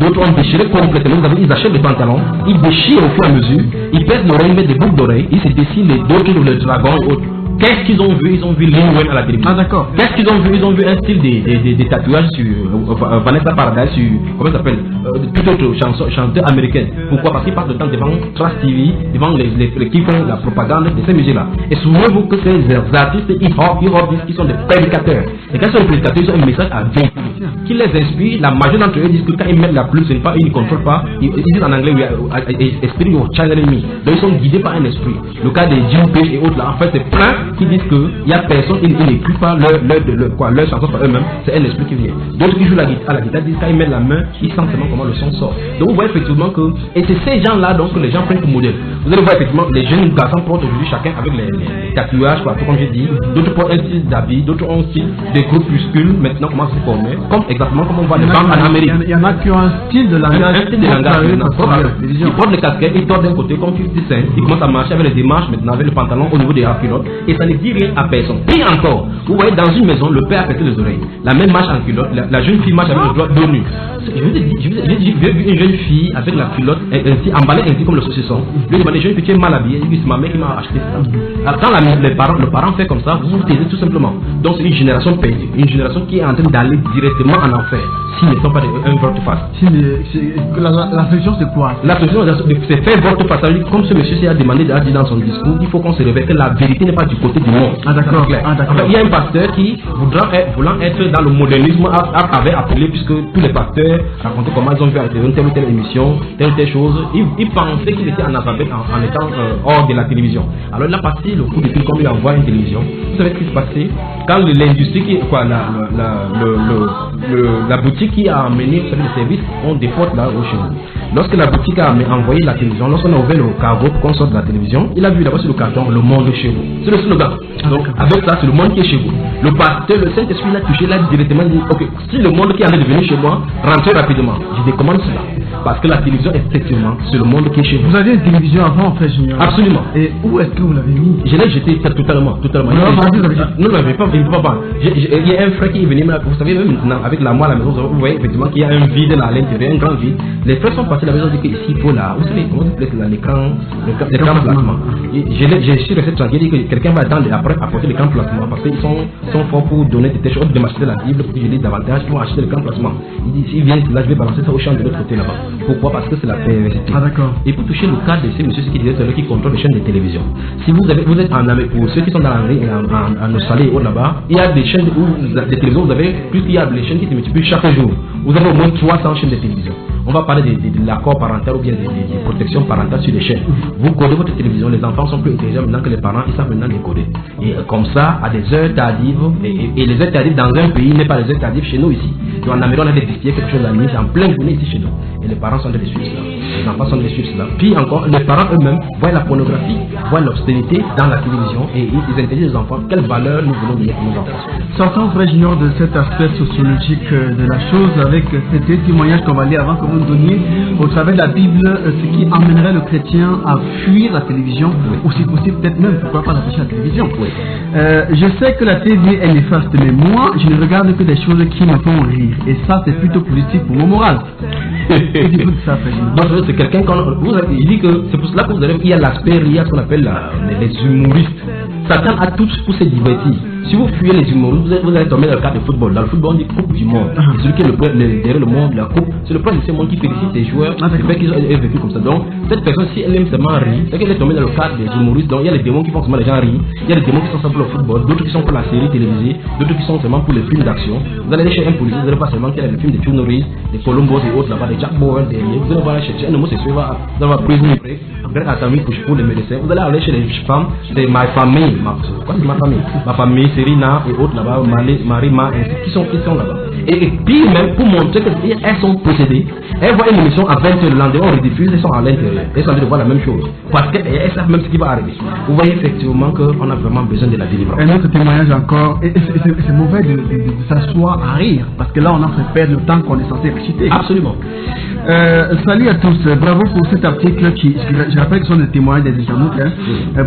D'autres ont déchiré complètement, ils achètent le pantalon, ils déchirent au fur et à mesure, ils pèsent l'oreille, ils mettent des boucles d'oreilles, ils se dessinent d'autres, le dragon et autres. Qu'est-ce qu'ils ont vu? Ils ont vu Lin Wayne à la télévision. D'accord. Qu'est-ce qu'ils ont vu? Ils ont vu un style des tatouages sur Vanessa Paradis, sur, comment ça s'appelle, toute autre chanteur américaine. Pourquoi? Parce qu'ils passent le temps devant Trash TV, devant les qui font la propagande de ces musiques-là. Et souvenez-vous que ces artistes hip-hop qui sont des prédicateurs. Et quand ils sont des prédicateurs, ils ont un message à véhiculer qui les inspire. La majorité d'entre eux disent que quand ils mettent la plume, ce n'est pas, ils ne contrôlent pas. Ils disent en anglais, esprit your channel me. Donc ils sont guidés par un esprit. Le cas des Jim Page et autres là, en fait, c'est plein qui disent qu'il n'y a personne, ils n'écrivent pas leur chanson par eux-mêmes, c'est un esprit qui vient. D'autres qui jouent à la guitare disent quand ils mettent la main, ils sentent seulement comment le son sort. Donc vous voyez effectivement que, et c'est ces gens-là donc que les gens prennent comme modèle. Vous allez voir effectivement, les jeunes garçons portent aujourd'hui chacun avec les tatouages, comme j'ai dit, d'autres portent un style d'habit, d'autres ont un style de groupuscules, maintenant comment se former, comme exactement comme on voit les bandes en Amérique. Il y en a qui ont un style de langage. Un style de langage, ils portent les casquettes, ils tortent d'un côté comme 50 Cent, ils commencent à marcher avec les démarches maintenant, avec le pantalon au niveau des culottes, et ça ne dit rien à personne. Pire encore, vous voyez dans une maison, le père a pété les oreilles, la mère marche en culotte, la jeune fille marche avec le doigt dos nu. Je vous ai dit, j'ai vu une jeune fille avec la culotte ainsi, emballée ainsi comme le saucisson. Je lui ai demandé, jeune fille, tu es mal habillée. Il dit, c'est ma mère qui m'a acheté ça. Alors, quand le parent fait comme ça, vous vous taisez tout simplement. Donc c'est une génération perdue, une génération qui est en train d'aller directement en enfer. s'ils ne sont pas un volte-face. La solution c'est quoi? La solution c'est faire volte-face. Comme ce monsieur a demandé, a dit dans son discours, il faut qu'on se réveille que la vérité n'est pas du côté du monde. Ah d'accord. Il y a un pasteur qui, voulant être dans le modernisme, avait appelé, puisque tous les pasteurs racontaient comment ils ont vu telle ou telle émission, telle ou telle chose. Il pensait qu'il était analphabète en étant hors de la télévision. Alors il a passé le coup de fil comme il envoie une télévision. Vous savez ce qui se passait quand l'industrie, la boutique qui a amené le service, on déporte là au chez nous. Lorsque la boutique a envoyé la télévision, lorsqu'on a ouvert le cargo pour qu'on sorte de la télévision, il a vu là-bas sur le carton le monde chez vous. C'est le slogan. Donc avec ça, c'est le monde qui est chez vous. Le pasteur, le Saint-Esprit l'a touché, là directement dit ok, si le monde qui est en train de venir chez moi, rentrez rapidement. Je décommande cela. Parce que la télévision, effectivement, c'est le monde qui est chez vous. Vous aviez une télévision avant, en fait, Junior? Absolument. Et où est-ce que vous l'avez mis? Je l'ai jeté totalement. Non, il ne peut pas. Il y a un frère qui est venu, vous savez, même maintenant, avec la moi à la maison, vous voyez effectivement qu'il y a un vide là à l'intérieur, un grand vide. Les frères sont passés à la maison, dit qu'ici, il faut là, vous savez, comment vous appelez l'écran placement. J'ai su rester tranquille, dit que quelqu'un va attendre après apporter l'écran placement, parce qu'ils sont forts pour donner des choses, de m'acheter la Bible, pour que je lise davantage, ils vont acheter l'écran placement. Il dit, s'ils viennent là, je vais balancer ça au champ de l'autre côté là-bas. Pourquoi? Parce que c'est la perversité. Ah d'accord. Et pour toucher le cas de ces messieurs qui disaient, c'est eux qui contrôlent les chaînes de télévision. Si vous êtes en Amérique, pour ceux qui sont dans l'Amérique, en Australie et autres là-bas, il y a des chaînes de télévision, vous avez plus qu'il y a des chaînes qui se multiplient chaque jour. Vous avez au moins 300 chaînes de télévision. On va parler de l'accord parental ou bien de protection parentale sur les chaînes. Vous codez votre télévision, les enfants sont plus intelligents maintenant que les parents, ils savent maintenant les coder. Et comme ça, à des heures tardives, et les heures tardives dans un pays n'est pas les heures tardives chez nous ici. Donc en Amérique, on a des distillés quelque chose à la nuit, c'est en pleine journée ici chez nous. Et les parents sont des suivre cela. Les enfants sont des suivre cela. Puis encore, les parents eux-mêmes voient la pornographie, voient l'obscénité dans la télévision et ils interdisent aux enfants quelle valeur nous voulons donner pour nos enfants. Sortons, frère Junior, de cet aspect sociologique de la chose avec ces témoignages qu'on va lire avant que vous nous donniez au travers de la Bible ce qui emmènerait le chrétien à fuir la télévision, ou si possible peut-être même pourquoi pas l'afficher à la télévision. Je sais que la TV est néfaste, mais moi je ne regarde que des choses qui me font rire et ça c'est plutôt positif pour mon moral. C'est quelqu'un il dit que c'est pour cela que vous avez, il y a l'aspect, il y a ce qu'on appelle les humoristes. Satan a tous pour se divertir. Si vous fuyez les humoristes, vous allez tomber dans le cadre de football. Dans le football, on dit Coupe du Monde. Et celui qui est derrière le monde, la Coupe, c'est le premier de ce monde qui félicite ses joueurs, le fait qu'ils aient vécu comme ça. Donc, cette personne, si elle aime seulement rire, c'est qu'elle est tombée dans le cadre des humoristes. Donc, il y a les démons qui font seulement les gens rire. Il y a les démons qui sont seulement pour le football, d'autres qui sont pour la série télévisée, d'autres qui sont seulement pour les films d'action. Vous allez aller chez un policier, vous allez pas seulement qu'il y a les films de Chuck Norris, des Columbus et autres là-bas, des Jack Bauer derrière. Vous allez voir chercher un homosexuel, vous allez avoir prison après, après attendre pour les médecins. Vous allez aller chez les femmes, c'est ma famille. Quoi c'est ma famille? Ma famille, Serena et autres là-bas, Marima, qui sont là-bas. Et puis même pour montrer qu'elles sont possédées, elles voient une émission à 20h le lendemain, on rediffuse, elles sont à l'intérieur. Elles sont en train de voir la même chose. Parce qu'elles savent même ce qui va arriver. Vous voyez effectivement qu'on a vraiment besoin de la délivrance. Un autre témoignage encore, et c'est mauvais de s'asseoir à rire, parce que là on a fait perdre le temps qu'on est censé réciter. Absolument. Salut à tous, bravo pour cet article qui, je rappelle que ce sont des témoignages des internautes,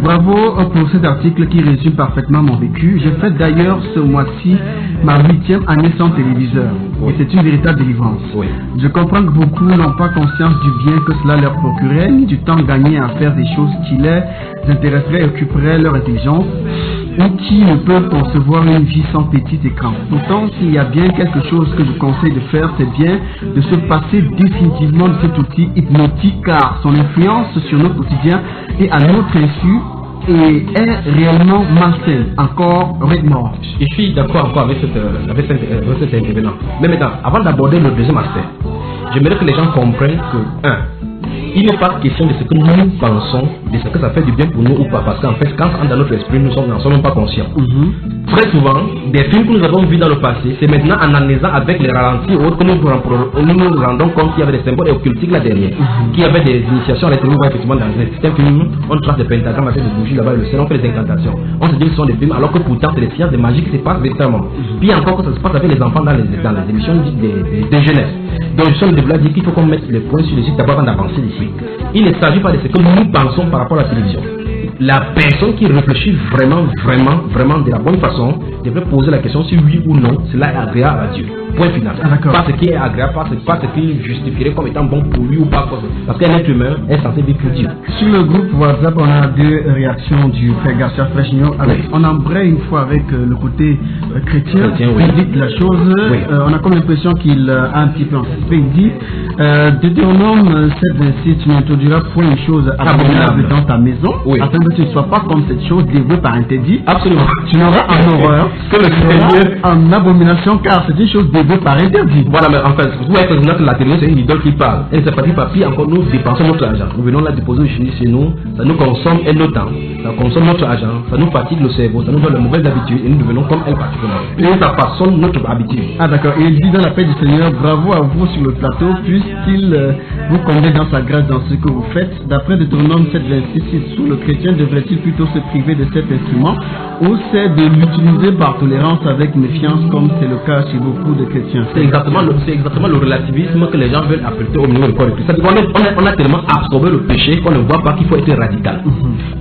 bravo pour cet article qui résume parfaitement mon vécu. J'ai fait d'ailleurs ce mois-ci ma 8e année sans téléviseur, et c'est une véritable délivrance. Je comprends que beaucoup n'ont pas conscience du bien que cela leur procurait, ni du temps gagné à faire des choses qui les intéresseraient et occuperaient leur intelligence, ou qui ne peuvent concevoir une vie sans petit écran. Pourtant, s'il y a bien quelque chose que je conseille de faire, c'est bien de se passer définitivement de cet outil hypnotique, car son influence sur notre quotidien et à notre insu est réellement malsaine. Encore Redmore. Je suis d'accord encore avec cet intervenant. Mais maintenant, avant d'aborder le deuxième aspect, j'aimerais que les gens comprennent que, il n'est pas question de ce que nous pensons, de ce que ça fait du bien pour nous ou pas, parce qu'en fait, quand dans notre esprit, nous n'en sommes pas conscients. Très souvent, des films que nous avons vus dans le passé, c'est maintenant en analysant avec les ralentis ou autres que nous nous rendons compte qu'il y avait des symboles occultiques là derrière, qu'il y avait des initiations à l'intérieur. Effectivement, dans certains films, on trace des pentagrammes avec des bougies là-bas, le ciel, on fait des incantations. On se dit que ce sont des films, alors que pourtant, c'est des sciences de magie qui se passent véritablement. Puis encore que ça se passe avec les enfants dans les émissions des jeunesse. Donc, je suis de dire qu'il faut qu'on mette les points sur les sites d'abord avant d'avancer ici. Il ne s'agit pas de ce que nous pensons par rapport à la télévision. La personne qui réfléchit vraiment de la bonne façon devrait poser la question si oui ou non cela est agréable à Dieu. Point final. Pas ce qui est agréable, pas ce qui justifierait comme étant bon pour lui ou pas. Parce qu'un être humain est censé vivre pour Dieu. Sur le groupe WhatsApp, on a deux réactions du frère Garcia Frechignon. On embraye une fois avec le côté chrétien. Il dit la chose. On a comme l'impression qu'il a un petit peu anticipé. Il dit Deutéronome 7:26, tu n'introduiras point une chose abominable dans ta maison, afin que tu ne sois pas comme cette chose dévouée par interdit. Absolument. Tu n'auras en horreur que le Seigneur en abomination, car c'est une chose dévouée par interdit. Voilà, mais en fait, vous voyez que la télévision, c'est une idole qui parle. Elle ne sait pas dire papier, encore nous dépensons notre argent. Nous venons là déposer chez nous, ça nous consomme et notre temps, ça consomme notre argent, ça nous fatigue le cerveau, ça nous donne de mauvaises habitudes et nous devenons comme elle particulièrement. Et ça façonne notre habitude. Ah d'accord, et il dit dans la paix du Seigneur, bravo à vous sur le plateau, puisqu'il vous comble dans sa grâce dans ce que vous faites. D'après Deutéronome 7:26, sous le chrétien devrait-il plutôt se priver de cet instrument ou c'est de l'utiliser par tolérance avec méfiance comme c'est le cas chez beaucoup de chrétiens? C'est exactement le relativisme que les gens veulent appliquer au niveau du corps de Christ. On a tellement absorbé le péché qu'on ne voit pas qu'il faut être radical.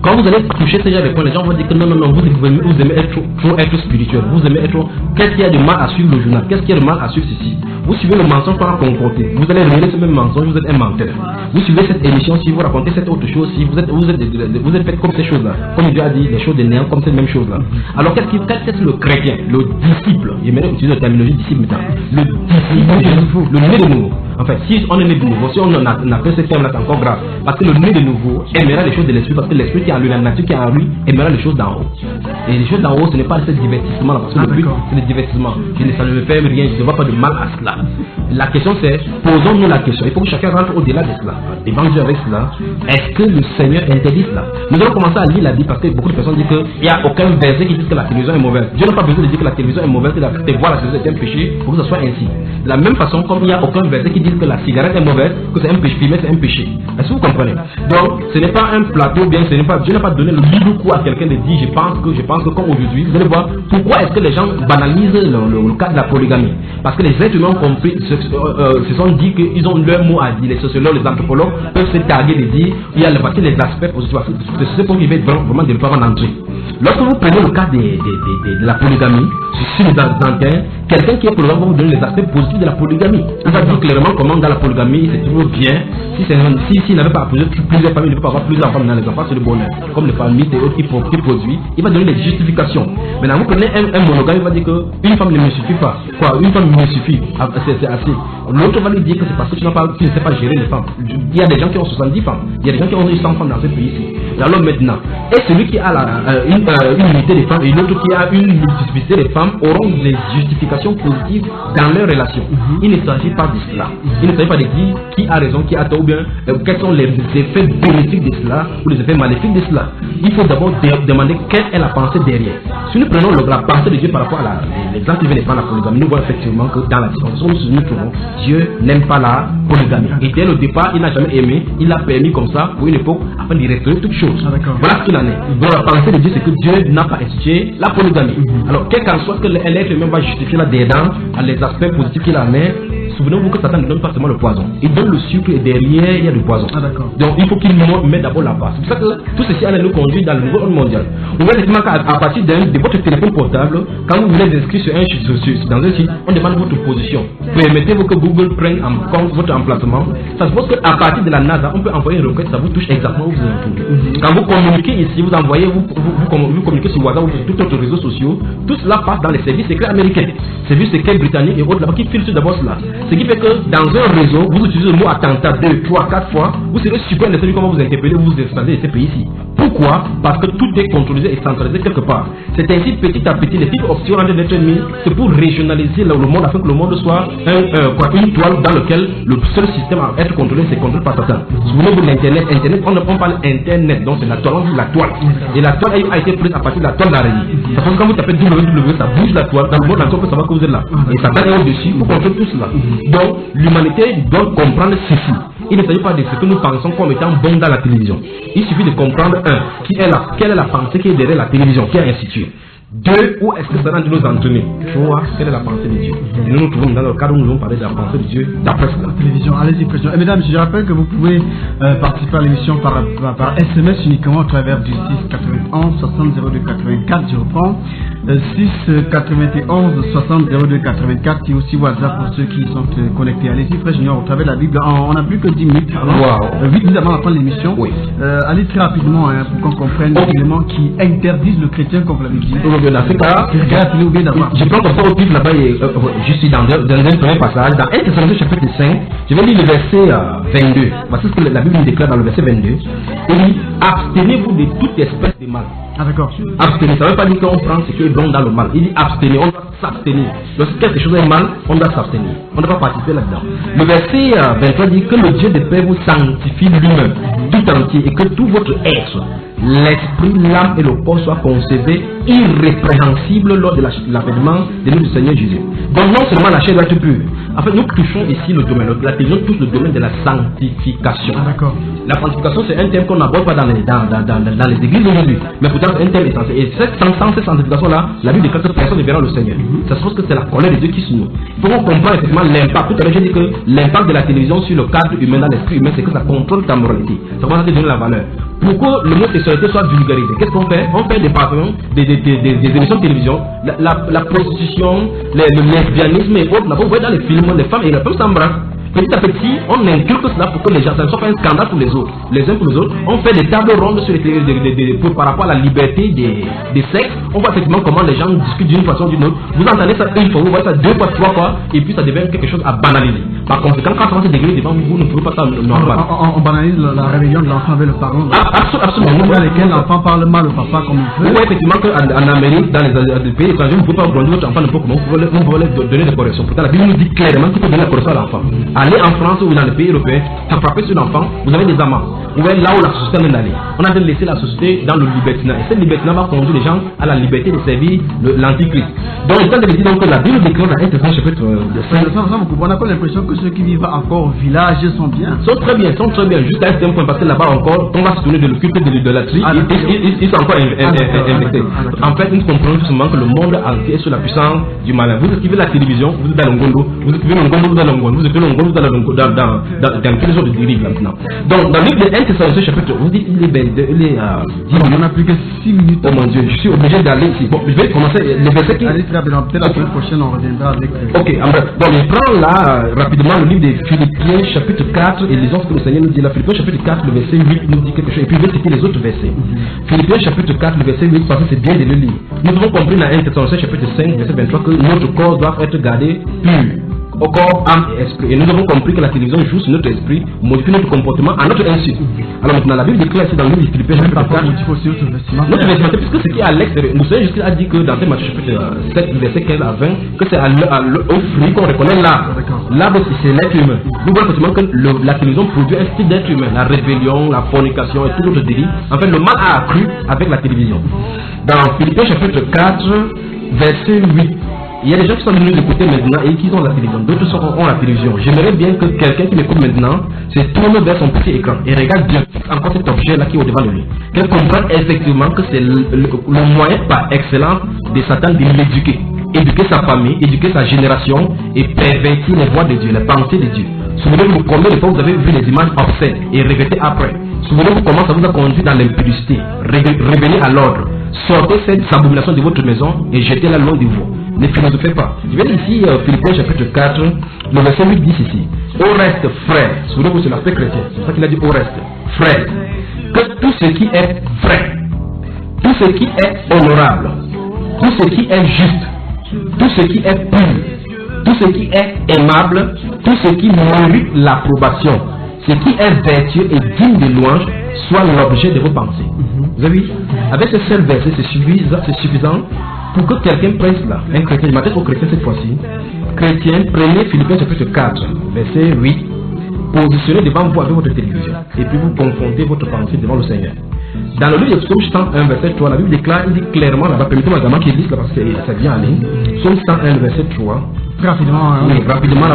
Quand vous allez toucher ce genre de points, les gens vont dire que non, vous aimez être spirituel, vous aimez être... Qu'est-ce qu'il y a de mal à suivre le journal? Qu'est-ce qu'il y a de mal à suivre ceci? Vous suivez le mensonge par la concordé, vous allez révéler ce même mensonge, vous êtes un menteur. Vous suivez cette émission, si vous racontez cette autre chose, si vous êtes fait comme ces choses-là, comme Dieu a dit, des choses de néant comme cette même chose-là. Alors qu'est-ce que le chrétien, le disciple, j'aimerais utiliser la terminologie disciple maintenant, le disciple, le né de nouveau. En fait, si on est né de nouveau, si on appelle ce terme-là, c'est encore grave. Parce que le né de nouveau aimera les choses de l'esprit, parce que l'esprit qui est en lui, la nature qui est en lui, aimera les choses d'en haut. Et les choses d'en haut, ce n'est pas ce divertissement-là, parce que le but, c'est le divertissement. Ça ne me fait rien, je ne vois pas de mal à cela. La question c'est, posons-nous la question, il faut que chacun rentre au-delà de cela. Évangile avec cela, est-ce que le Seigneur interdit cela? Nous allons commencer à lire la Bible parce que beaucoup de personnes disent qu'il n'y a aucun verset qui dit que la télévision est mauvaise. Dieu n'a pas besoin de dire que la télévision est mauvaise, que voir la télévision est un péché pour que ce soit ainsi. De la même façon, comme il n'y a aucun verset qui dit que la cigarette est mauvaise, que c'est un péché, mais c'est un péché. Est-ce que vous comprenez? Donc, ce n'est pas un plateau, bien, Dieu n'a pas donné le libre coup à quelqu'un de dire je pense que comme aujourd'hui, vous allez voir pourquoi est-ce que les gens banalisent le cas de la polygamie. Parce que les êtres humains ont compris, se sont dit qu'ils ont leur mot à dire. Les sociologues, les anthropologues peuvent se targuer de dire il y a les aspects positifs. C'est pour qu'ils veulent vraiment de ne pas en entrer. Lorsque vous prenez le cas de la polygamie, sur les anciens, quelqu'un qui est polygame va vous donner les aspects positifs de la polygamie. Il va dire clairement comment dans la polygamie c'est toujours bien. S'il n'avait pas plusieurs familles, il ne peut pas avoir plusieurs femmes dans les enfants, c'est le bonheur. Comme les familles et autres qui produisent, il va donner des justifications. Maintenant, vous prenez un monogame, il va dire qu'une femme ne me suffit pas. Quoi, une femme me suffit, c'est assez. L'autre va lui dire que c'est parce que tu ne sais pas gérer les femmes. Il y a des gens qui ont 70 femmes, il y a des gens qui ont 100 femmes dans ce pays-ci. Alors maintenant, et celui qui a une unité des femmes et l'autre qui a une multiplicité des femmes auront des justifications positives dans leur relation. Il ne s'agit pas de cela. Il ne s'agit pas de dire qui a raison, qui a tort, ou bien quels sont les effets bénéfiques de cela ou les effets maléfiques de cela. Il faut d'abord demander quelle est la pensée derrière. Si nous prenons la pensée de Dieu par rapport à l'exemple qui vient de prendre la polygamie, nous voyons effectivement que dans la dispensation où nous trouvons, Dieu n'aime pas la polygamie. Et dès le départ, il n'a jamais aimé, il l'a permis comme ça pour une époque afin d'y restaurer toutes choses. Voilà ce qu'il en est. Donc la pensée de Dieu, c'est que Dieu n'a pas institué la polygamie. Alors, quel qu'en soit que l'être même va justifier là-dedans, à les aspects positifs qu'il en est, souvenez-vous que Satan ne donne pas seulement le poison. Il donne le sucre et derrière, il y a du poison. Donc, il faut qu'il mette d'abord la base. C'est pour ça que tout ceci allait nous conduire dans le nouveau ordre mondial. Vous voyez effectivement qu'à partir de votre téléphone portable, quand vous voulez inscrire dans un site, on demande votre position. Permettez-vous que Google prenne en compte votre emplacement. Ça se pose qu'à partir de la NASA, on peut envoyer une requête, ça vous touche exactement où vous vous trouvez. Quand vous communiquez ici, vous envoyez, vous communiquez sur WhatsApp ou sur tous autres réseaux sociaux, tout cela passe dans les services secrets américains, services secrets britanniques et autres là-bas qui filtrent d'abord cela. Ce qui fait que dans un réseau, vous utilisez le mot attentat 2, 3, 4 fois, vous serez super de celui comment vous interpellez, vous vous installez de ces pays-ci. Pourquoi? Parce que tout est contrôlé et centralisé quelque part. C'est ainsi petit à petit, les petites options rendent d'être mis, c'est pour régionaliser le monde afin que le monde soit une toile dans laquelle le seul système à être contrôlé, c'est contrôlé par Satan. Souvenez-vous de l'Internet. Internet, on parle Internet, donc c'est la toile, on dit la toile. Et la toile a été prise à partir de la toile d'araignée. Ça fait que quand vous tapez www, ça bouge la toile, dans le monde entier, on peut savoir que vous êtes là. Et Satan est au-dessus pour contrôler tout cela. Donc, l'humanité doit comprendre ceci. Il ne s'agit pas de ce que nous pensons comme étant bon dans la télévision. Il suffit de comprendre quelle est la pensée qui est derrière la télévision, qui est instituée. 2, où est-ce que ça rend nous entraîner? 3, quelle est la pensée de Dieu? Et nous nous trouvons dans le cadre où nous allons parler de la pensée de Dieu d'après la télévision. Allez-y, question. Et mesdames, je rappelle que vous pouvez participer à l'émission par SMS uniquement au travers du 6 91 60 02 84. Je reprends 6 91 60 02 84. Il y a aussi WhatsApp pour ceux qui sont connectés. Allez-y, frère Junior, au travers de la Bible. On n'a plus que 10 minutes avant, 8 minutes avant la fin de l'émission. Oui. Allez très rapidement pour qu'on comprenne les éléments qui interdisent le chrétien, comme vous l'avez dit. Dans ce cas, je prends comme ça au pif là-bas, je suis dans un premier passage, dans 1 Thessaloniciens chapitre 5, je vais lire le verset 22. Voici ce que la Bible nous déclare dans le verset 22. Il dit, abstenez-vous de toute espèce de mal. Ah d'accord. Abstenir, ça ne veut pas dire qu'on prend ce qui est bon dans le mal. Il dit abstenir, on doit s'abstenir. Lorsque quelque chose est mal, on doit s'abstenir. On ne doit pas participer là-dedans. Le verset 23 dit que le Dieu de paix vous sanctifie lui-même, tout entier, et que tout votre être, l'esprit, l'âme et le corps soient conservés irrépréhensibles lors de l'avènement de notre Seigneur Jésus. Donc non seulement la chair doit être pure. En fait, nous touchons ici le domaine, la télévision touche le domaine de la sanctification. Ah, d'accord. La sanctification, c'est un thème qu'on n'aborde pas dans les églises aujourd'hui, mais pourtant c'est un thème essentiel. Et cette sanctification-là, la Bible déclare que personne ne verra le Seigneur. Ça se trouve que c'est la colère de Dieu qui se nous. Il faut qu'on comprenne effectivement l'impact. Tout à l'heure, j'ai dit que l'impact de la télévision sur le cadre humain, dans l'esprit humain, c'est que ça contrôle ta moralité. Ça commence à te donner la valeur. Pour que le mot sexualité soit vulgarisé, qu'est-ce qu'on fait? On fait des parfums, des émissions de télévision, la prostitution, le lesbianisme et autres. Là, vous voyez dans les films, les femmes et les femmes s'embrassent. Petit à petit, on inculque cela pour que les gens, ça ne soit pas un scandale pour les autres. Les uns pour les autres, on fait des tables rondes sur les par rapport à la liberté des sexes. On voit effectivement comment les gens discutent d'une façon ou d'une autre. Vous entendez ça une fois, vous voyez ça deux fois, trois fois, et puis ça devient quelque chose à banaliser. Par conséquent, quand on se dégrade devant vous, vous ne pouvez pas ça normal. On banalise la rébellion de l'enfant avec le parent. Absolument. Dans lesquels l'enfant parle mal au papa comme il veut. Vous voyez effectivement qu'en Amérique, dans les pays étrangers, vous ne pouvez pas grandir votre enfant n'importe comment, vous pouvez donner des corrections. Pourtant, la Bible nous dit clairement qu'il faut donner la correction à l'enfant. Allez en France ou dans les pays européens, ça frappe sur l'enfant, vous avez des amants. Vous voyez là où la société est d'aller. On a de laisser la société dans le libertinat. Et cette libertinat va conduire les gens à la liberté de servir l'antichrist. Donc, il est dit donc que la Bible déclare dans 1 Thessaloniciens chapitre 5. On a pas l'impression que ceux qui vivent encore au village sont bien. Sont très bien. Juste à un certain point, parce que là-bas encore, on va se tourner de le culte de l'idolâtrie. Ils sont encore invités. En fait, nous comprenons tout simplement que le monde entier est sous la puissance du malin. Vous écrivez la télévision, vous êtes dans le Ngondo. Vous écrivez le Ngondo, vous êtes dans le Ngondo. Vous écrivez le Ngondo, vous êtes dans quel genre de dérive maintenant. Donc, dans le livre de 1 Thessaloniciens chapitre, vous dites, on n'a plus que 6 minutes. Oh mon Dieu, je suis obligé d'aller ici. Bon, je vais commencer le verset qui... Allez, peut-être la semaine prochaine, on reviendra avec... Ok, bon, je prends là, rapidement, le livre de Philippiens chapitre 4, et lisons ce que le Seigneur nous dit là. Philippiens chapitre 4, le verset 8 nous dit quelque chose, et puis je vais citer les autres versets. Philippiens chapitre 4, le verset 8, parce que c'est bien de le lire. Nous avons compris dans 1 Thessaloniciens chapitre 5, verset 23, que notre corps doit être gardé pur. Au corps, âme et esprit. Et nous avons compris que la télévision joue sur notre esprit, modifie notre comportement à notre insu. Alors maintenant, la Bible déclare ici dans le livre de Philippiens chapitre 4. Notre vestimenta, puisque ce qui est à l'extérieur, nous savons jusqu'à dit que dans Matthieu chapitre 7, verset 15 à 20, que c'est au fruit qu'on reconnaît l'arbre. L'arbre, c'est l'être humain. Nous voyons effectivement que la télévision produit un style d'être humain, la rébellion, la fornication et tout autre délit. En fait, le mal a accru avec la télévision. Dans Philippiens chapitre 4, verset 8. Il y a des gens qui sont venus écouter maintenant et qui ont la télévision. D'autres ont la télévision. J'aimerais bien que quelqu'un qui m'écoute maintenant se tourne vers son petit écran et regarde bien encore cet objet-là qui est au-devant de lui. Qu'elle comprenne effectivement que c'est le moyen par excellence de Satan de l'éduquer. Éduquer sa famille, éduquer sa génération et pervertir les voies de Dieu, les pensées de Dieu. Souvenez-vous combien de fois vous avez vu les images obscènes et regrettez après. Souvenez-vous comment ça vous a conduit dans l'impudicité. Revenez à l'ordre. Sortez cette abomination de votre maison et jetez-la loin de vous. Ne philosophez pas. Je vais lire ici Philippiens chapitre 4, le verset 8 dit ici. Au reste, frère, souvenez-vous c'est l'aspect chrétien, c'est ça qu'il a dit au reste, frère, que tout ce qui est vrai, tout ce qui est honorable, tout ce qui est juste, tout ce qui est pur, tout ce qui est aimable, tout ce qui mérite l'approbation, ce qui est vertueux et digne de louange, soit l'objet de vos pensées. Vous avez vu? Avec ce seul verset, c'est suffisant pour que quelqu'un prenne cela. Un chrétien, je m'adresse aux chrétiens cette fois-ci. Chrétien, prenez Philippiens chapitre 4, verset 8, positionnez devant vous avec votre télévision, et puis vous confrontez votre pensée devant le Seigneur. Dans le livre de Psaume 101, verset 3, la Bible déclare, il dit clairement, là-bas, permettez-moi également qu'il dise là parce que ça vient en ligne. Psaume 101, verset 3. Rapidement, oui, rapidement.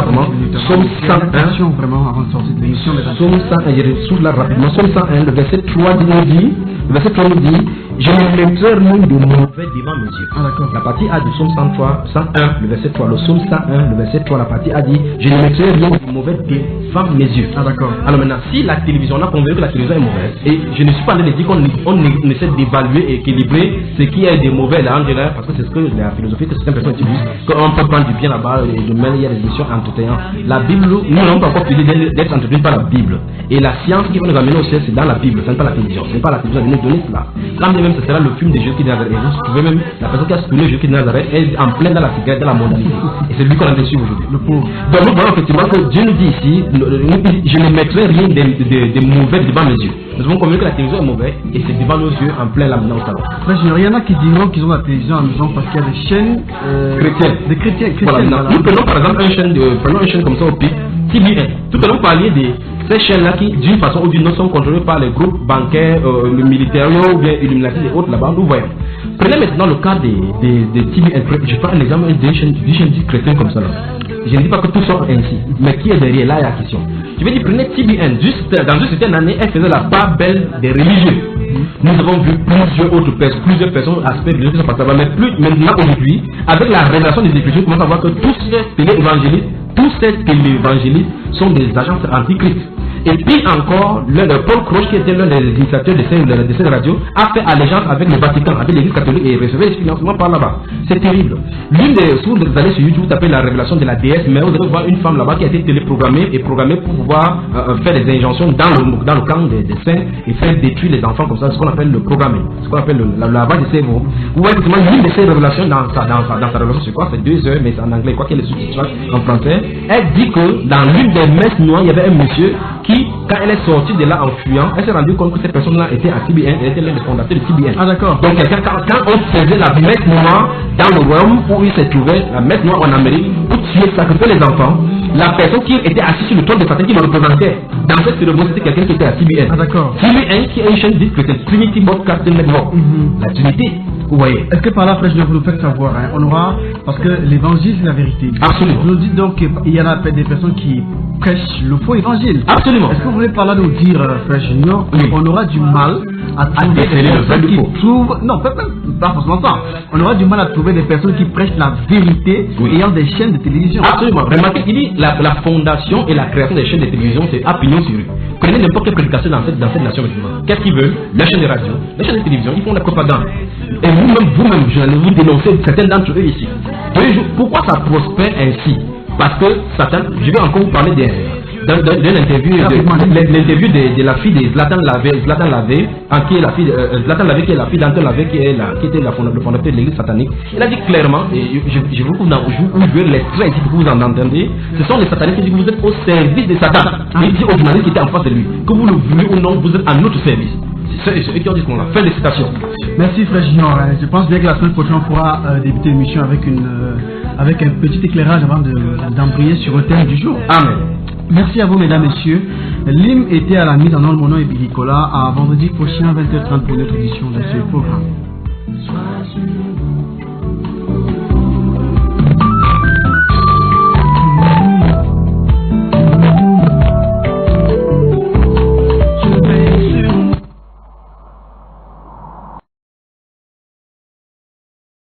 Psaume 101, vraiment avant de sortir de l'émission. Psaume 101, je retrouve là rapidement. Psaume 101, le verset 3 nous dit, Je ne mettrai rien de mauvais devant mes yeux. Ah, d'accord. La partie A du psaume 103, 101, le verset 3. Le psaume 101, le verset 3, la partie A dit je ne mettrai rien de mauvais devant mes yeux. Ah, d'accord. Alors maintenant, si la télévision, on a convenu que la télévision est mauvaise, et je ne suis pas en train de dire qu'on essaie d'évaluer et équilibrer ce qui est de mauvais là en général, parce que c'est ce que la philosophie que certaines personnes utilisent, qu'on peut prendre du bien là-bas et de même il y a des émissions entretenant. La Bible, nous n'avons pas encore fini d'être entretenu par la Bible. Et la science qui va nous amener au ciel, c'est dans la Bible, ce n'est pas la télévision. Ce n'est pas la télévision de nous donner cela. Quand bien même ce sera le film de Jésus qui est Nazareth, et vous pouvez même, la personne qui a tourné Jésus qui est Nazareth est en plein dans la cigarette, dans la mondialité. Et c'est lui qu'on a déçu aujourd'hui. Le pauvre. Donc nous voyons effectivement que Dieu nous dit ici, je ne mettrai rien de mauvais devant mes yeux. Nous avons convenu que la télévision est mauvaise et c'est devant nos yeux en plein là maintenant au salon. Mais il y en a qui diront qu'ils ont la télévision à la maison parce qu'il y a des chaînes chrétiennes. Des chrétiens. Voilà. Nous prenons par exemple une chaîne comme ça au PIC, TBN. Tout à l'heure parler de ces chaînes-là qui, d'une façon ou d'une autre, sont contrôlées par les groupes bancaires, militaires ou bien illuminatis et autres là-bas. Nous voyons. Prenez maintenant le cas des TBN. Je prends un exemple d'une chaîne chrétienne comme ça là. Je ne dis pas que tout soit ainsi, mais qui est derrière là, il y a la question. Je vais dire, prenez TBN, dans une certaine année, elle faisait la part belle des religieux. Nous avons vu plusieurs personnes, aspects religieux qui sont passés là-bas, mais plus maintenant aujourd'hui, avec la révélation des Écritures, on commence à voir que tous ces téléévangélistes, sont des agences antichrist. Et puis encore, Paul Croce, qui était l'un des initiateurs de cette radio, a fait allégeance avec le Vatican, avec l'église catholique et recevait des financements par là-bas. C'est terrible. Si vous allez sur YouTube, vous tapez la révélation de la déesse, mais vous allez voir une femme là-bas qui a été téléprogrammée et programmée pour pouvoir faire des injonctions dans le camp des saints et faire détruire les enfants comme ça, ce qu'on appelle le programmé, ce qu'on appelle le lavage de cerveau. Vous voyez effectivement l'une de ces révélations dans sa révélation, c'est quoi? C'est 2 heures, mais c'est en anglais, quoi qu'il y ait le sous-titrage en français. Elle dit que dans l'une des messes noires, il y avait un monsieur qui, quand elle est sortie de là en fuyant, elle s'est rendue compte que cette personne-là était à TBN, elle était l'un des fondateurs de TBN. Ah d'accord. Donc quand on faisait la messe noire dans le royaume où il se trouvait, la messe noire en Amérique, pour tuer, sacrifier les enfants, la personne qui était assise sur le trône de Satan qui le représentait dans cette cérémonie, c'était quelqu'un qui était à TBN. Ah d'accord. TBN qui est une chaîne dite chrétienne, Trinity Broadcasting Network. La Trinité. Vous voyez. Est-ce que par là, frère, je vous le faites savoir, hein, on aura, parce que l'évangile c'est la vérité. Absolument. Vous nous dites donc qu'il y en a des personnes qui prêchent le faux évangile. Absolument. Est-ce que vous voulez par là nous dire, frère Junior, qu'on aura du mal à trouver des personnes qui trouvent, non, pas forcément ça, on aura du mal à trouver des personnes qui prêchent la vérité ayant des chaînes de télévision. Absolument. Remarquez, il dit la fondation et la création des chaînes de télévision, c'est à pignon sur rue. Prenez n'importe quelle prédication dans cette nation maintenant. Qu'est-ce qu'ils veulent? La chaîne de radio, la chaîne de télévision, ils font la propagande. Et vous-même, je vais vous dénoncer certains d'entre eux ici. Pourquoi ça prospère ainsi? Parce que Satan, je vais encore vous parler d'une interview, l'interview de la fille de Zlatan Lavé, qui est la fille d'Anton Lavé, qui était le fondateur de l'église satanique. Il a dit clairement, et je vous ouvrir l'extrait ici pour que vous en entendez, ce sont les sataniques qui disent que vous êtes au service de Satan. Il dit aux journalistes qui étaient en face de lui, que vous le voulez ou non, vous êtes à notre service. C'est eux qui ont dit ce moment-là. Félicitations. Merci frère Junior. Je pense bien que la semaine prochaine on pourra débuter l'émission avec un petit éclairage avant d'embrayer sur le thème du jour. Amen. Merci à vous mesdames, messieurs. L'hymne était à la mise en ordre. Mon nom est Billy Nicolas. À vendredi prochain 20h30 pour notre édition de ce programme.